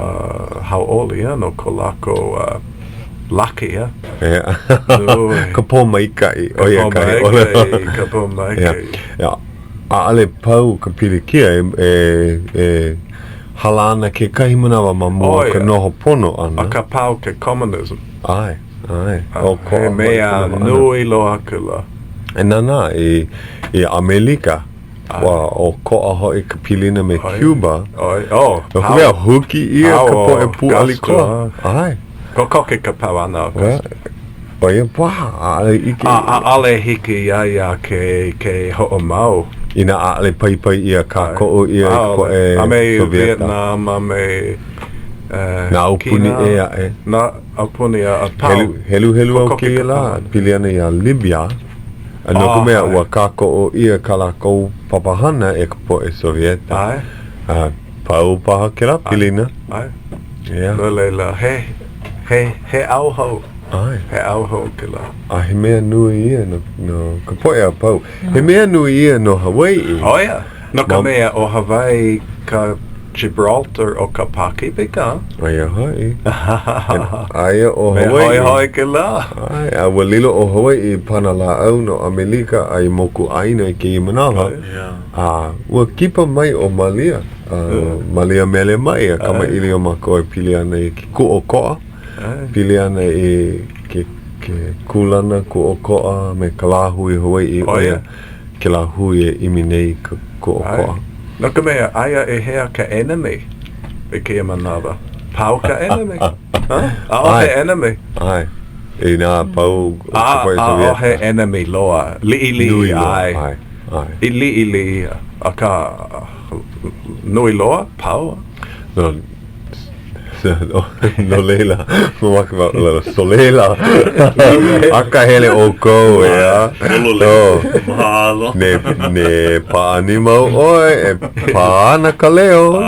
Hauʻoli no ko lako laki Ka pō maikai. Ka pō maikai. A ale pau ka pirikia e hala ana ke kahi manawa ma mua ka noho pono ana. A ka pau ke communism. Ai. He mea nui loa kula. E nana, i Amerika, wa o koa hoi ka pilina me Cuba, no ka mea huki ia ka po e pu alikoa. Ai. Ko koke ka pau ana Augusta. O ia paha, ale ike. Ale hiki ia ke ho'o mau. Ina ale pai ia ka ko'o ia ko e Ame Sovieta. Vietnam, ame... Na upuni ea e. Na upuni a pau. Helu au ke la, pili ana ia Libya. No ka mea ua ka ko'o ia ka la kou papahana e ka po e Sovieta. Ai. Pau paha ke la pilina. Ai. Ia. No leila, he auho. Ai. He auho ke la. A he mea nui ia no ka po e a pau. He mea nui ia no Hawai'i. Oh ia. No ka mea o Hawaii ka Gibraltar o ka Pakipika. Aia hoi. Aia o Hoi Hawai'i. ke la. Ai, a walilo o Hawai'i pana la au no Amerika ai moku aina i ke i manawa. Ua kipa mai o Malia. Malia mele mai a kama ili o mako e pili ana i ki ku o koa. Pili ana i ke kulana ku o koa me ka lahu i Hawai'i. Oia ke lahu i imi nei ku o koa. No ka mea, aia e hea ka enemy e kia manawa. Pau ka enemy. O he enemy. Ai. E nā pau O he enemy loa. Li ai. I li a ka nui loa, pau. No leila, mawaka wa lera soleila. Aka hele o kou ea. Mahalo. Ne paani mau oi e paana ka leo.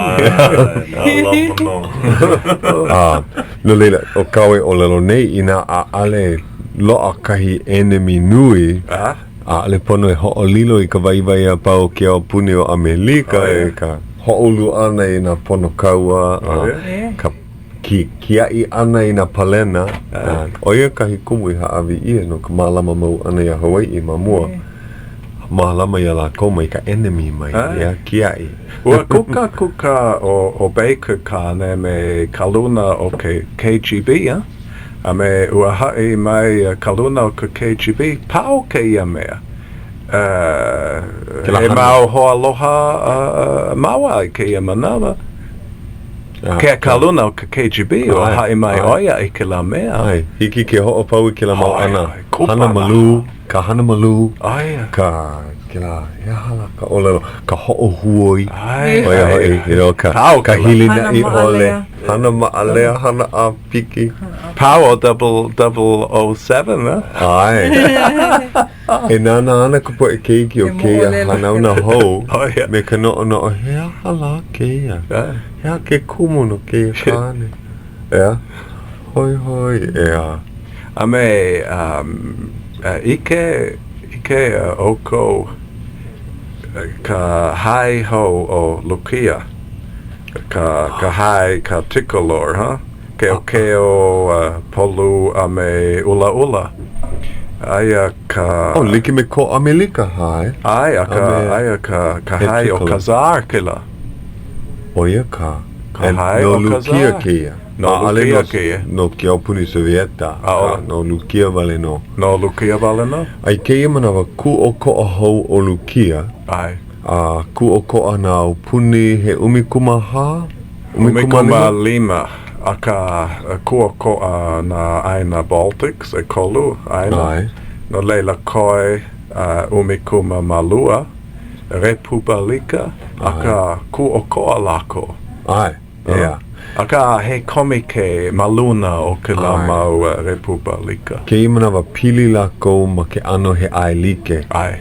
No leila, o kawe o lelo nei ina a ale loa kahi enemy nui. A ale pono e ho'olilo i ka waiwai a pau ke o puni o Amerika e ka ho'olu ana i na pono kaua. Ka Kia i ana i na palena, o ia kahi kumu i haawi ia no ka mālama mau ana i a Hawai'i ma mua. Mālama i a la koma i ka enemy mai, ia kia i. Ua kuka o Baker ka ne me kaluna o ke KGB, a me ua hai mai kaluna o ke KGB, pau ke ia mea. He mau hoa loha maua i ke ia manawa. Ke kaluna o ka KGB o hai mai oia i ke la mea. Ai, hiki ke ho'o pau i ke la mau ana. Hana malu, ka ke la hala ka olelo, ka ho'o huoi. Oia hoi, ka hilina i ole. Hana maalea, hana a piki. Pau o 007, Ai. E nana ana ka po e keiki o keia hana una hou. Me ka no hea hala keia. Hea ke kumu no keia kāne. Ea. Hoi, ea. A me, ike oko ka hai ho o Lukia. Ka hai, ka tikolor, ha? Keo polu a me ula. Aia ka... Liki me ko Amerika hai. Aia ka hai o Kazar kila. Oia ka. hai o Kazar. Lukia keia. No Lukia keia. No ke au puni Sovieta. No Lukia vale no. No Lukia vale no. Ai keia manawa ku o ko a hou o Lukia. Ai. Ku o ko a nā au puni he umikuma ha? Umikuma lima. A ka kuakoa na aina Baltics e kolu aina. No leila koe umikuma malua, Republika, a ka kuakoa lako. Ai, ea. A ka he komike maluna o ke la mau Republika. Ke imanawa pili lako ma ke ano he ailike. Ai.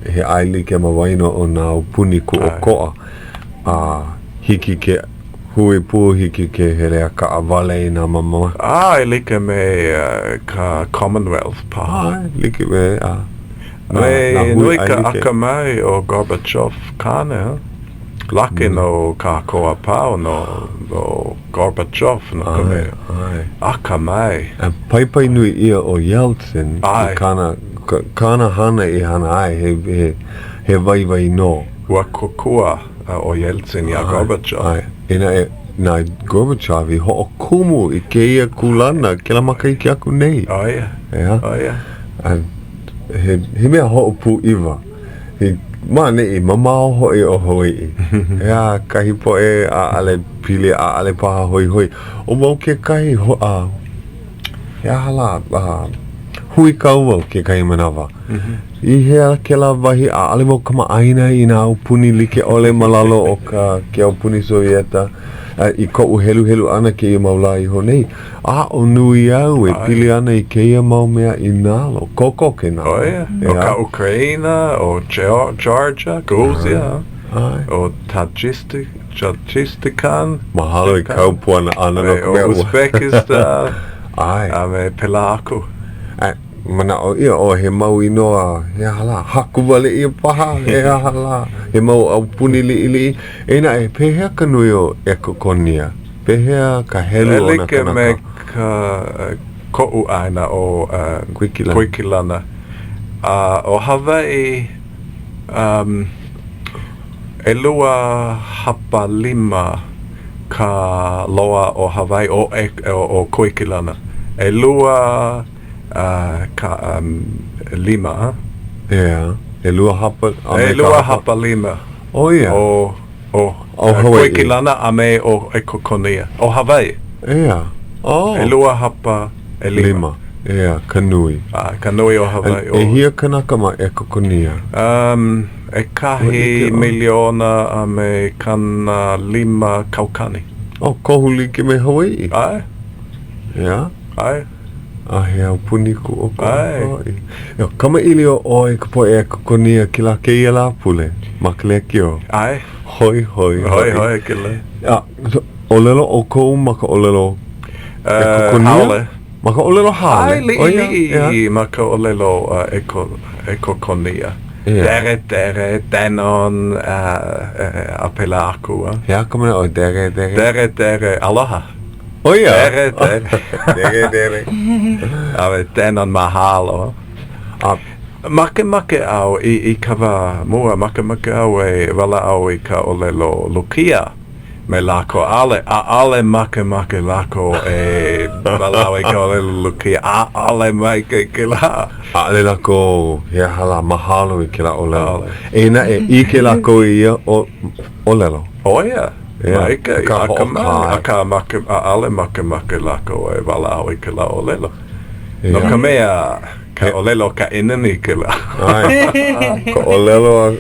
He ailike ma waino o nā puni kuakoa. Hiki ke hui pū hiki ke here ka awale i nā mama. Ai, like me ka Commonwealth pa. Ai, like me, Me nui ka aka mai o Gorbachev kāne, ha? Laki no ka koa pau no Gorbachev no ka me. Aka mai. Pai nui ia o Yeltsin. Ai. Kāna hana i hana ai, he vai no. Ua kukua o Yeltsin i a Gorbachev. Ai. Nā Gorbachev I ho'okumu I keia kulana Kela makaiki aku nei. Oh yeah. Yeah. Oh yeah. And he mea ho'opu iwa. He Mane I mamao hoi o Hawai'i. Ea kahi poe a ale pili a ale paha hoi hoi. O mau ke kahi ea hala hui kau au ke kahi manawa. I hea ke la wahi a ale mau kama aina I nā upuni like ole malalo o ke upuni Sovieta. I ko'u helu helu ana ke I maula I honei. A o nui au e pili ana I keia mau mea I nalo. Koko ke nalo. Oh yeah. O ka Ukraina, o Georgia, Gruzia, o Tajikistan. Mahalo I kaupuana ana no ka mea ua. Uzbekistan. Ai. A me pela aku. Mana o ia o he mau inoa he hala haku wale ia paha he hala he mau au puni li ena e pehea ka nui o e kokonia pehea ka helu o na kanaka me ka ko'u aina o Kuikilana o Hawaii e lua hapa lima ka loa o Hawaii o Kuikilana e lua ka lima yeah e lua hapa lima oh yeah o Hawaii Kuikilana a me o e kokonia o Hawaii yeah oh e lua hapa e lima yeah kanui kanui o Hawaii e hia kanaka ma e kokonia e kahi miliona a me kana lima kaukani kohu like me Hawaii ai yeah ai a he au puni ku o Hawaii kama ili o oi ka po e kokonia ki la keia la pule maklekio ai hoi kile o lelo o kou maka o lelo haole maka o lelo haole ai li maka o lelo e kokonia dere denon a pela aku ja kama o dere aloha oh ja dere ave denon mahalo make au I kawa mua make au e wala au I ka o lelo lukia me lako ale make lako e wala au I ka o lelo lukia ale make ke la ale lako he hala mahalo I ke la o lelo ena e I ke lako ia o lelo oh yeah Maike, aka make ale make lako e wala au I ke la o lelo no ka mea ka o lelo ka inani ke la ka o lelo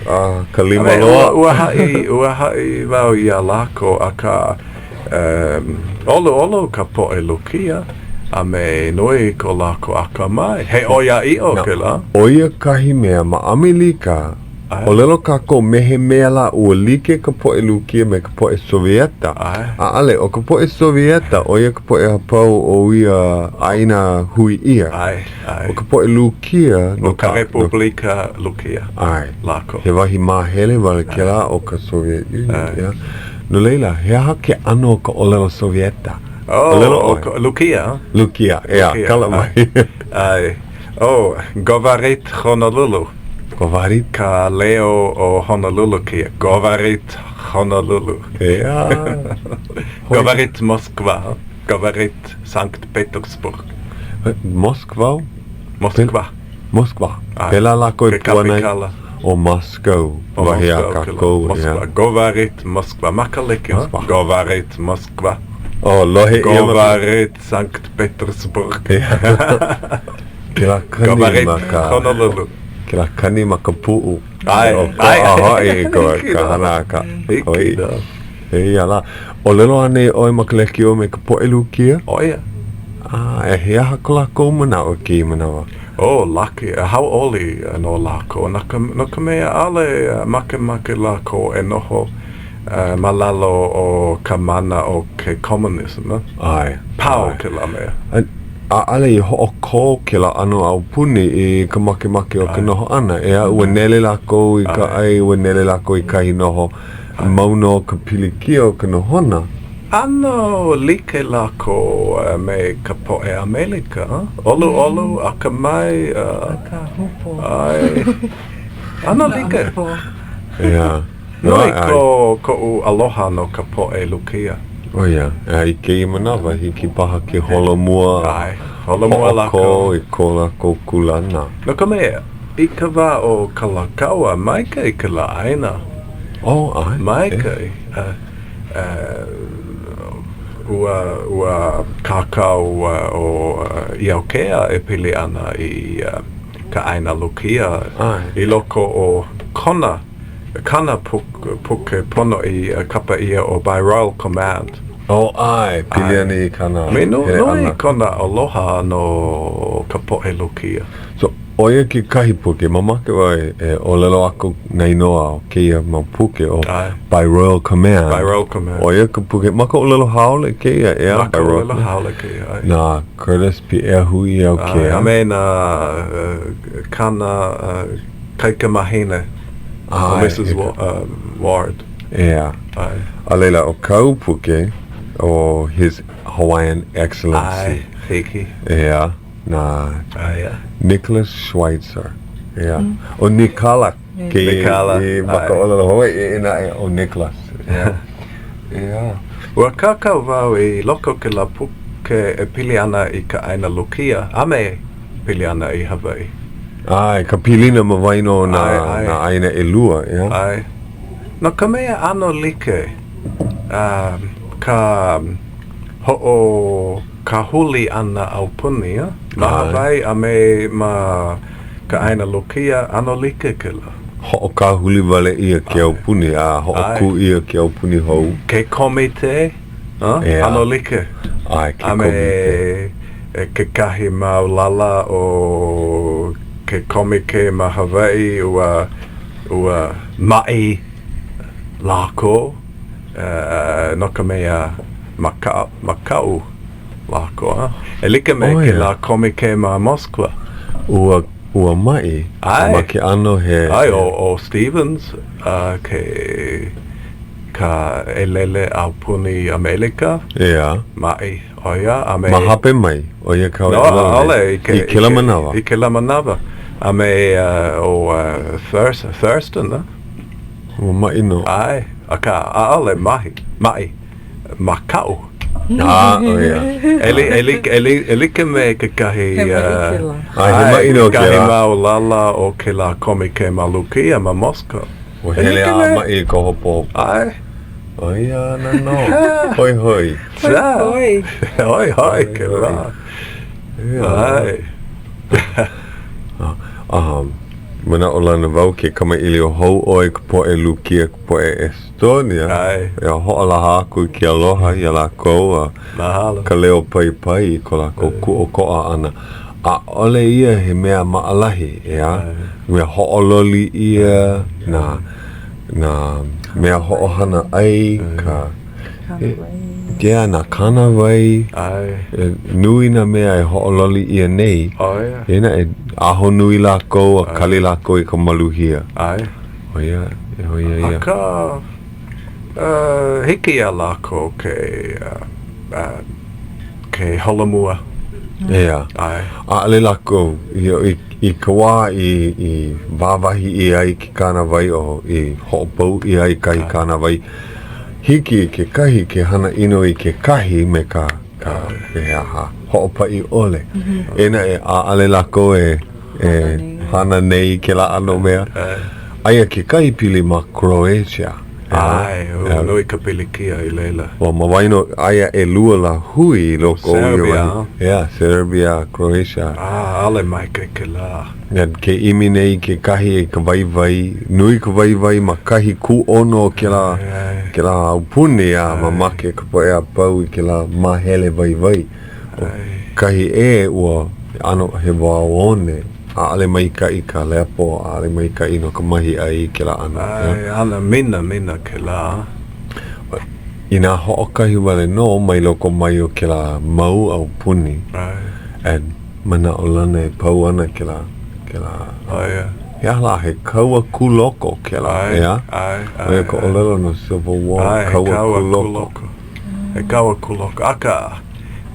ka lima loa ua hai wau ia lako aka olo ka po e lukia a me noi ko lako aka mai he oia I o ke la oia kahi mea ma Amerika o lelo kako mehe mea la ua like ka po e lukia me ka po e Sovieta ale o ka po e Sovieta oia ka po e hapau o ia aina hui ia o ka po e lukia no ka Republika lukia lako he wahi mahele wale ke la o ka Soviet Union no leila he aha ke ano ka o lelo Sovieta o lelo lukia kala mai govarit Honolulu Govarit Ka Leo o Honolulu kia Govarit Honolulu Govarit Moskva Govarit Sankt Petersburg Moskva Pela lako I puanai o Moscow wahi a kako Govarit Moskva Makaliki Govarit Moskva lohe Govarit Sankt Petersburg Govarit Honolulu Kila kani makapu'u ai ka hanaka oi ala o lelo ane oi makaleki o me ka po elukia oia e hea hakola ko mana o ki manawa lucky Hauʻoli no lako no ka mea ale make lako e noho malalo o ka mana o ke communism pau ke la mea ale I ho'oko ke la ano au puni I ka make o ka noho ana ua nele lako I ka ai ua nele lako I kahi noho mauno ka piliki o ka nohona ano like lako me ka po e Amerika olu a ka mai ka hupo ai ano like Noi ko aloha no ka po'e lukia. O ia, I ke I manawa, hiki paha ke holomua. Ai, holomua lako. I ko lako kulana. No ka mea, I ka wā o Kalakaua, mai kai ka la aina. Ai. Mai kai. Ua kakao o Iaukea e pili ana I ka aina lukia. I loko o kana puke pono I kapa ia o Viral Command. Ai, pili ana I kana. Me no kona aloha no ka po'e lukia. So, oia ki kahi puke, mamake wai o lelo aku nei noa o keia mau puke o by Royal Command. By Royal Command. Oia ka puke, maka o lelo haole keia ea. Maka o lelo haole keia. Nā, Curtis pi ea hui au kea. A me nā kana kaika mahine. Mrs. Ward. Ea. A leila o kau puke o His Hawaiian Excellency. Hiki. Ea. Nā Nicholas Schweitzer. O Nikalak. Ke maka o lalo Hawaii ina o Nicholas. Ua kakau wau I loko ke la puke e pili ana I ka aina lukia. Ame pili ana I Hawaii. Ai, ka pilina mawaino na aina e lua. Ai. No ka mea ano like. Ka ho'o ka huli ana au puni, ma Hawaii a me ma ka aina lukia ano like ke la. Ho'o ka huli wale ia ke au puni, ho'o ku ia ke au puni hou. Ke komite, ano like. Ai, ke komite. Ke kahi maulala o ke komike ma Hawaii ua mai lako, no ka mea makau lako, e like me ke la komike ma Moskva. Ua mai, ma ke ano he... Ai, o Stevens, ke ka elele au puni Amerika. Mai, oia, a me... Ma hape mai, oia kau no, ole, I kila manawa. I kila manawa. A me o Thurston, Ua mai no. Ai, a ole mai, makau. Oia. E like me ke kahi... Ai, he mai no ke kahi maulala o ke la komike malukia ma Moscow. O hele a mai ko hopo. Ai. Oia, no. Hoi hoi. Hoi, ke la. Ai. Mana o lana wau ke kama ili o hou oi ka poe lukia ka poe Estonia. Ia ho'alaha aku ki aloha ia lako Ka Leo Pai ko lako ku o ko'a ana. A ole ia he mea maalahi, Mea ho'ololi ia na mea ho'ohana ai ka... na kanawai. Nui na mea e ho'ololi ia nei. Ena e aho nui lako a kali lako I ka maluhia. Oia. Aka hiki a lako ke holomua. A ale lako I ka wā I wawahi I ai ki kanawai o I ho'opau I ai kai kanawai. Hiki ke kahi ke hana ino I ke kahi me ka ho'opai ole. Ena e ale lako e hana nei ke la ano mea. Aia ke kahi pili ma Croatia. Nui ka pilikia I leila. Mawaino aia e lua la hui loko Serbia. Serbia, Croatia. Ale mai ke la. Ke imi nei ke kahi e ka vai nui ka vai ma kahi ku ono ke la aupuni ma make ka poe a pau I ke la mahele vai. Kahi e ua ano he waone. Ale mai ka I ka lepo, ale mai ka I no ka mahi ai ke la ano. Ana mina ke la. Ina ho'okahi wale no mai loko mai o ke la mau au puni. And mana o lana e pau ana ke la. Ia la he kaua kuloko ke la. Ia ko o lelo no Civil War. Kaua kuloko. He kaua kuloko. Aka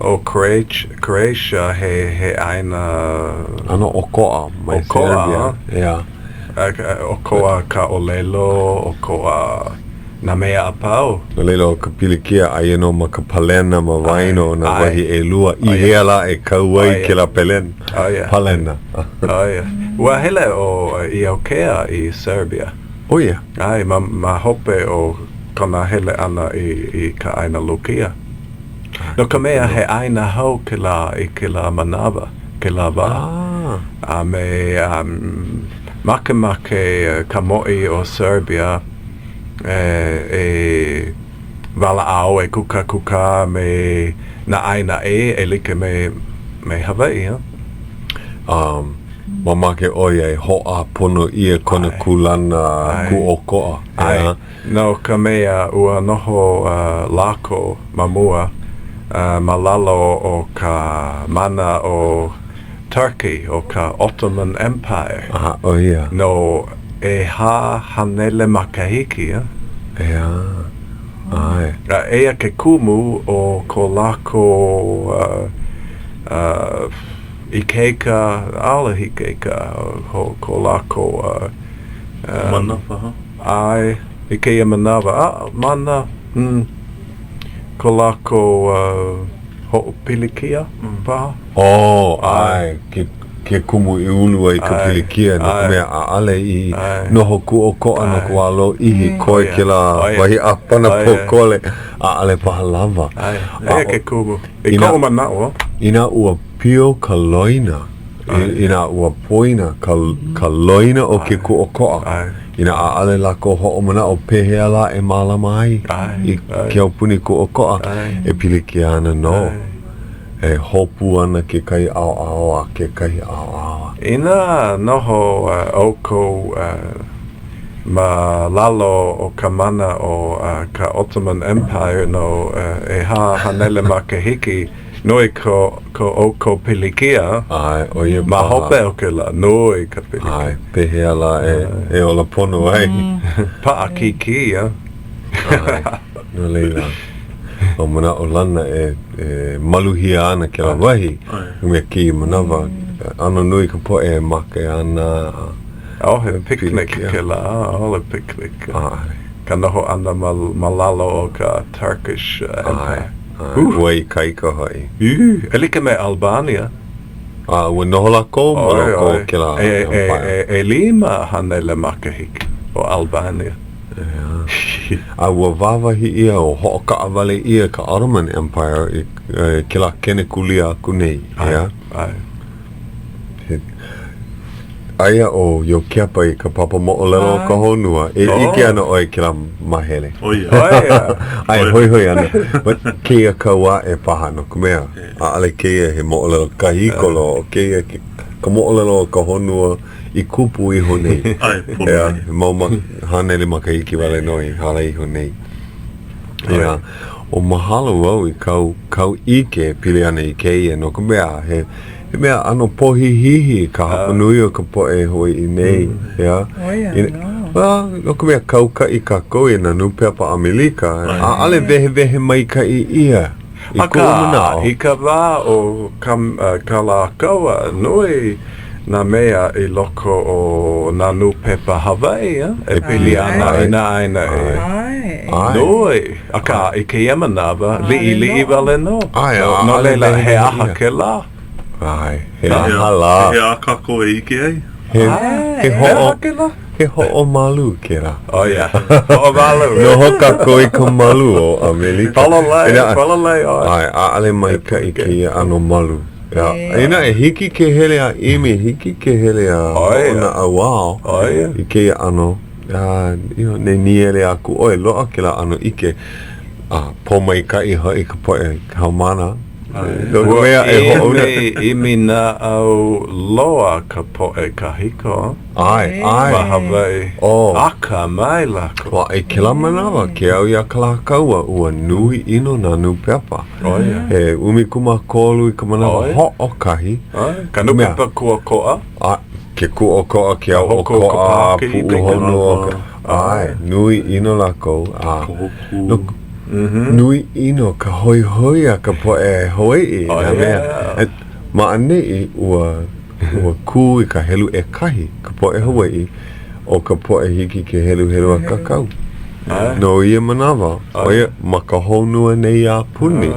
o Croatia he aina... Ano o koa mai Serbia. O koa ka olelo, o koa na mea apau. No leilo ka pilikia aia no ma ka palena ma waino na wahi e lua I hea la e kauai ke la palena. Palena. Ua hele o I Aukea I Serbia. Oh yeah. Ai, ma hope o Kanahele ana I ka aina lukia. No ka mea he aina hau ke la manava, ke la wa. A me make ka mo'i o Serbia e wala au e kuka me na aina e like me Hawaii, Mamake oia e hoa pono ia kona kulana ku o koa. No ka mea ua noho lako mamua malalo o ka mana o Turkey o ka Ottoman Empire. Oh yeah. No e hanele makahiki. Ai. Ea ke kumu o ko lako Ikeka, ala hikeka, ko lako Manawa. Ai, Ikea manawa. Mana, ko lako ho'opilikia, paha? Oh, ai. Ke kumu I ulu ai ka pilikia no mea aale I noho ku o koa no ku alo ihi koe ke la wahi apana pokole aale paha lava. Ea ke kumu. I ko'o manao. Ina ua pio ka loina. Ina ua poina ka loina o ke ku o koa. Ina aale lako ho'o mana o pehea la e malama ai. I ke au puni ku o koa e pilikia ana no. E hopu ana ke kai ao a ke kai ao. Ina noho oko ma lalo o ka mana o ka Ottoman Empire no e hanele makahiki noi ko oko pilikia. Ai, o ia ma hope o ke la noi ka pilikia. Ai, pehea la e ola pono ai. Pa kiki, Ai, no leila. O mana o lana e maluhia ana ke la wahi. Mea ki manawa. Ano nui ka po e make ana. Oh, he picnic ke la. Ole picnic. Ka noho ana malalo o ka Turkish Empire. Ua I kaika hai. Elike me Albania. Ua noho lako maloko ke la Empire. E lima hanele makahiki o Albania. A ua wawahi ia o ho'oka awale ia ka Ottoman Empire I ke la kene kulia aku nei. Aia o yo keapa I ka papa mo'olelo o ka honua. E ike ana oi ke la mahele. Ai hoi ana. But keia kaua e paha no kumea. A ale keia he mo'olelo ka hikolo. Keia ka mo'olelo o ka honua I kupu I honei. Mauma hanele makahiki wale noi hala I honei. O mahalo au I kau ike pili ana I keia no ka mea he mea ano pohi hihi ka hapanui o ka poe hoi I nei. No ka mea kauka I ka koe na nupeapa Amerika. A ale vehe mai ka I ia. I ku'umanao. I ka wā o ka la kaua nui na mea I loko o na nupepa Hawaii, e pili ana I na aina e. Nui, a ka I ke Yamanawa, li'i wale no. No leila he aha ke la. Ai, he aha la. He akako e ike ai. He ho'o malu ke ra. Oh yeah, ho'o malu. No hoka koe ka malu o Amerika. Palalei. Ai, aale mai ka I ke ano malu. Ina e hiki ke hele a imi, hiki ke hele a ona a wao. I ke ano, ne niele aku oe loa ke la ano ike. Po mai ka I hoi ka poe haumana. Imi na au loa ka poe ka hiko. Ai. Ma Hawaii. Aka mai lako. Wa e ke la manawa ke au ia ka la kaua ua nui ino na nu pepa. He umi kuma kolu I ka manawa ho'o kahi. Ka nu pepa kua koa? Ke kua koa ke au o koa pu'u honu. Ai, nui ino lako. Nui ino ka hoi a ka poe Hawai'i. Ma anei ua ku I ka helu e kahi ka poe Hawai'i. o ka poe hiki ke helu a kakau. No ia manawa, oia makahonua nei a puni.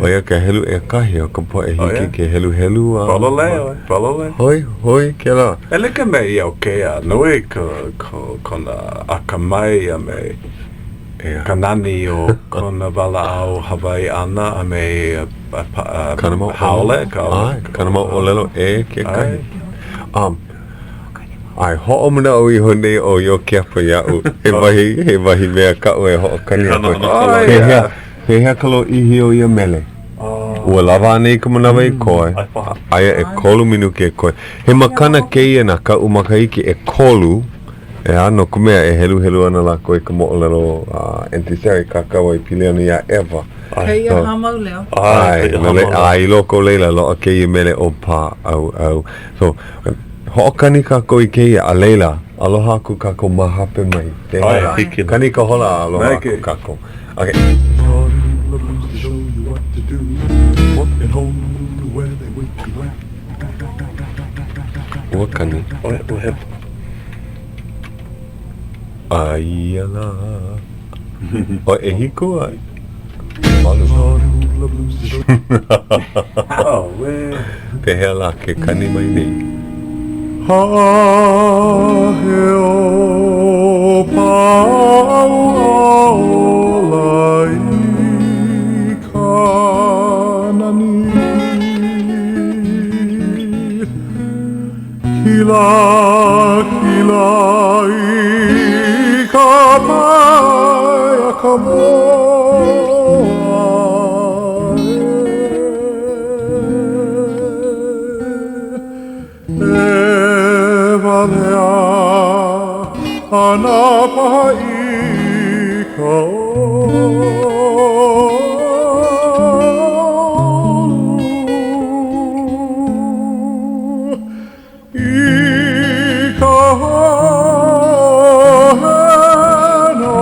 Oia ka helu e kahi o ka poe hiki ke helu a... Palole. Hoi, ke la. E leka me i au kea, nui kona akamai a me kanani o kona wala au Hawaii ana a me haole. Kanamau o lelo e ke kahi. Ai ho'o mana o I honei o yo keapa ia'u. He wahi mea ka'u e ho'o kani a koe. He hea kalo ihi o ia mele. Ua lava anei ka manawa I koe. Aia e kolu minu ke koe. He makana keia na ka'u makaiki e kolu. E ano kumea e helu ana la koe ka mo'o lero entiseri kakau I pili ana ia Eva. Keia hamau leo. Ai loko leila loa keia mele o pā au. So, ho'okani kako I keia a leila, aloha aku kako mahape mai. Kani ka hola aloha aku kako. Okay. Ua kani. Aiala. O e hiko ai. Pehea la ke kani mai nei. Haheo paolai kanani Kila I ka pai a ka Ana pa'i ka I ka hano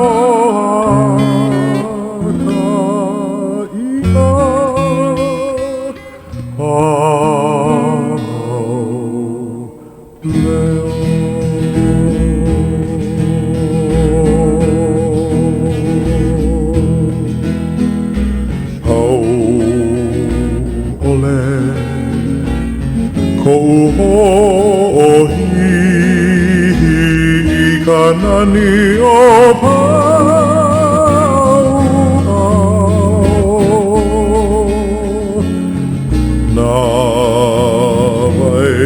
Kanani o pau Na vai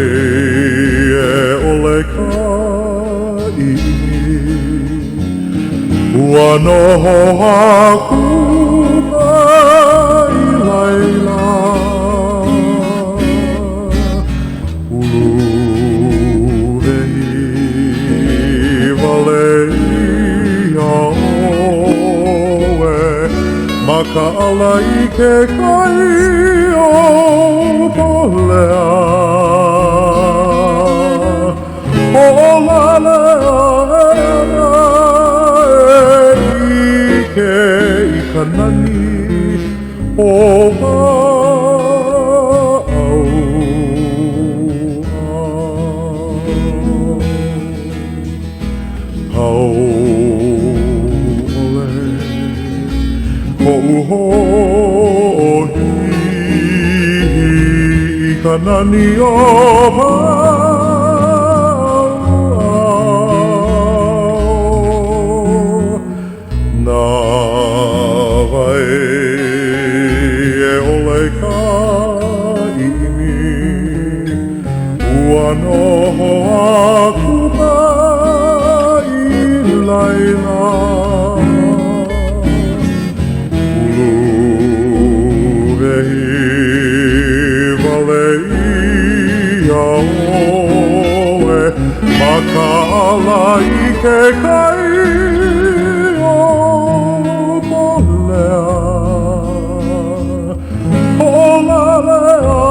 e ole kai Ua noho aku mai laila Maka ala I ke kai o polea O lalea e ke I kanani o Kanani o pau Na vai e ole ka ini Ua noho aku mai laila Makala I ke kai o polea O lalea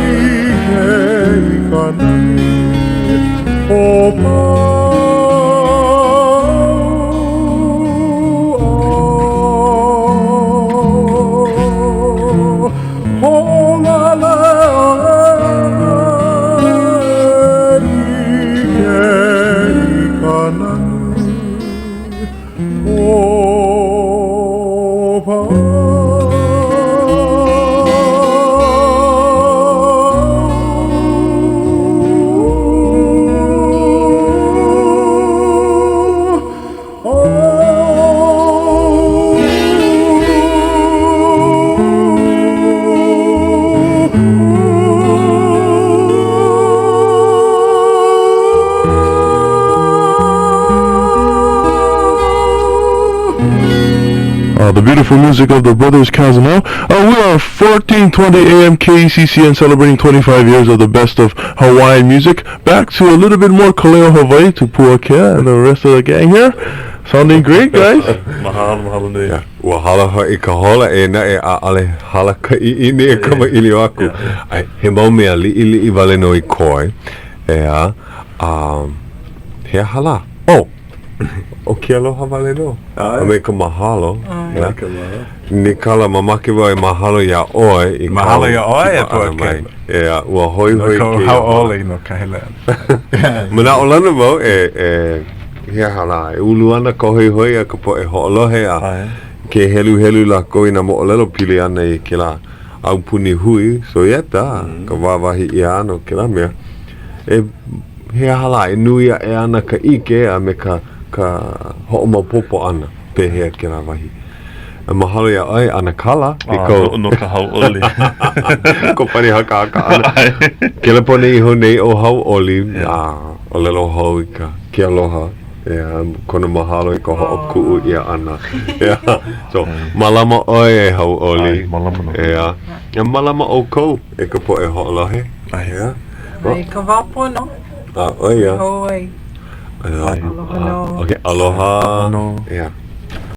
e ke I kanani o pau O lalea The beautiful music of the Brothers Kazunau. We are 1420 AM KCCN celebrating 25 years of the best of Hawaiian music. Back to a little bit more Ka Leo Hawaiʻi to Puakea and the rest of the gang here. Sounding great, guys. Mahalo nei. Ua hala haʻi ka hola e na e a ale hala ka iʻini e kama ili aku. Ai, he mau mea liʻi wale no I koe. Ea, he hala. Oh! O ke aloha wale no. A me ka mahalo. Ni kala mamake wau e mahalo ia oe. Mahalo ia oe e Puakea. Ea, ua hoi hoi Ko ke. Hauʻoli no Kanahele. Mana o lana wau hea hala. E ulu ana ka hoi hoi a ka po e hoʻolohe a. Ke helu la koe na moʻolelo pili ana I ke la au puni hui. So ieta, ka wawahi ia ano ke la mea. E hea hala e nui a e ana ka ike a me ka hoʻomapopo ana pehea ke la wahi. Mahalo ia ai ana kala Ko no ka Hauʻoli. Ko pani haka ana. Ke la pone iho nei o Hauʻoli o lelo hau I ka ke aloha. Kona mahalo I ka hoʻokuʻu ia ana. So, malama oi e Hauʻoli. Malama no. Malama o kou e ka po e hoʻolohe. Ai ka wapono. Oi ia. Hoi. Okay, aloha. No. Yeah.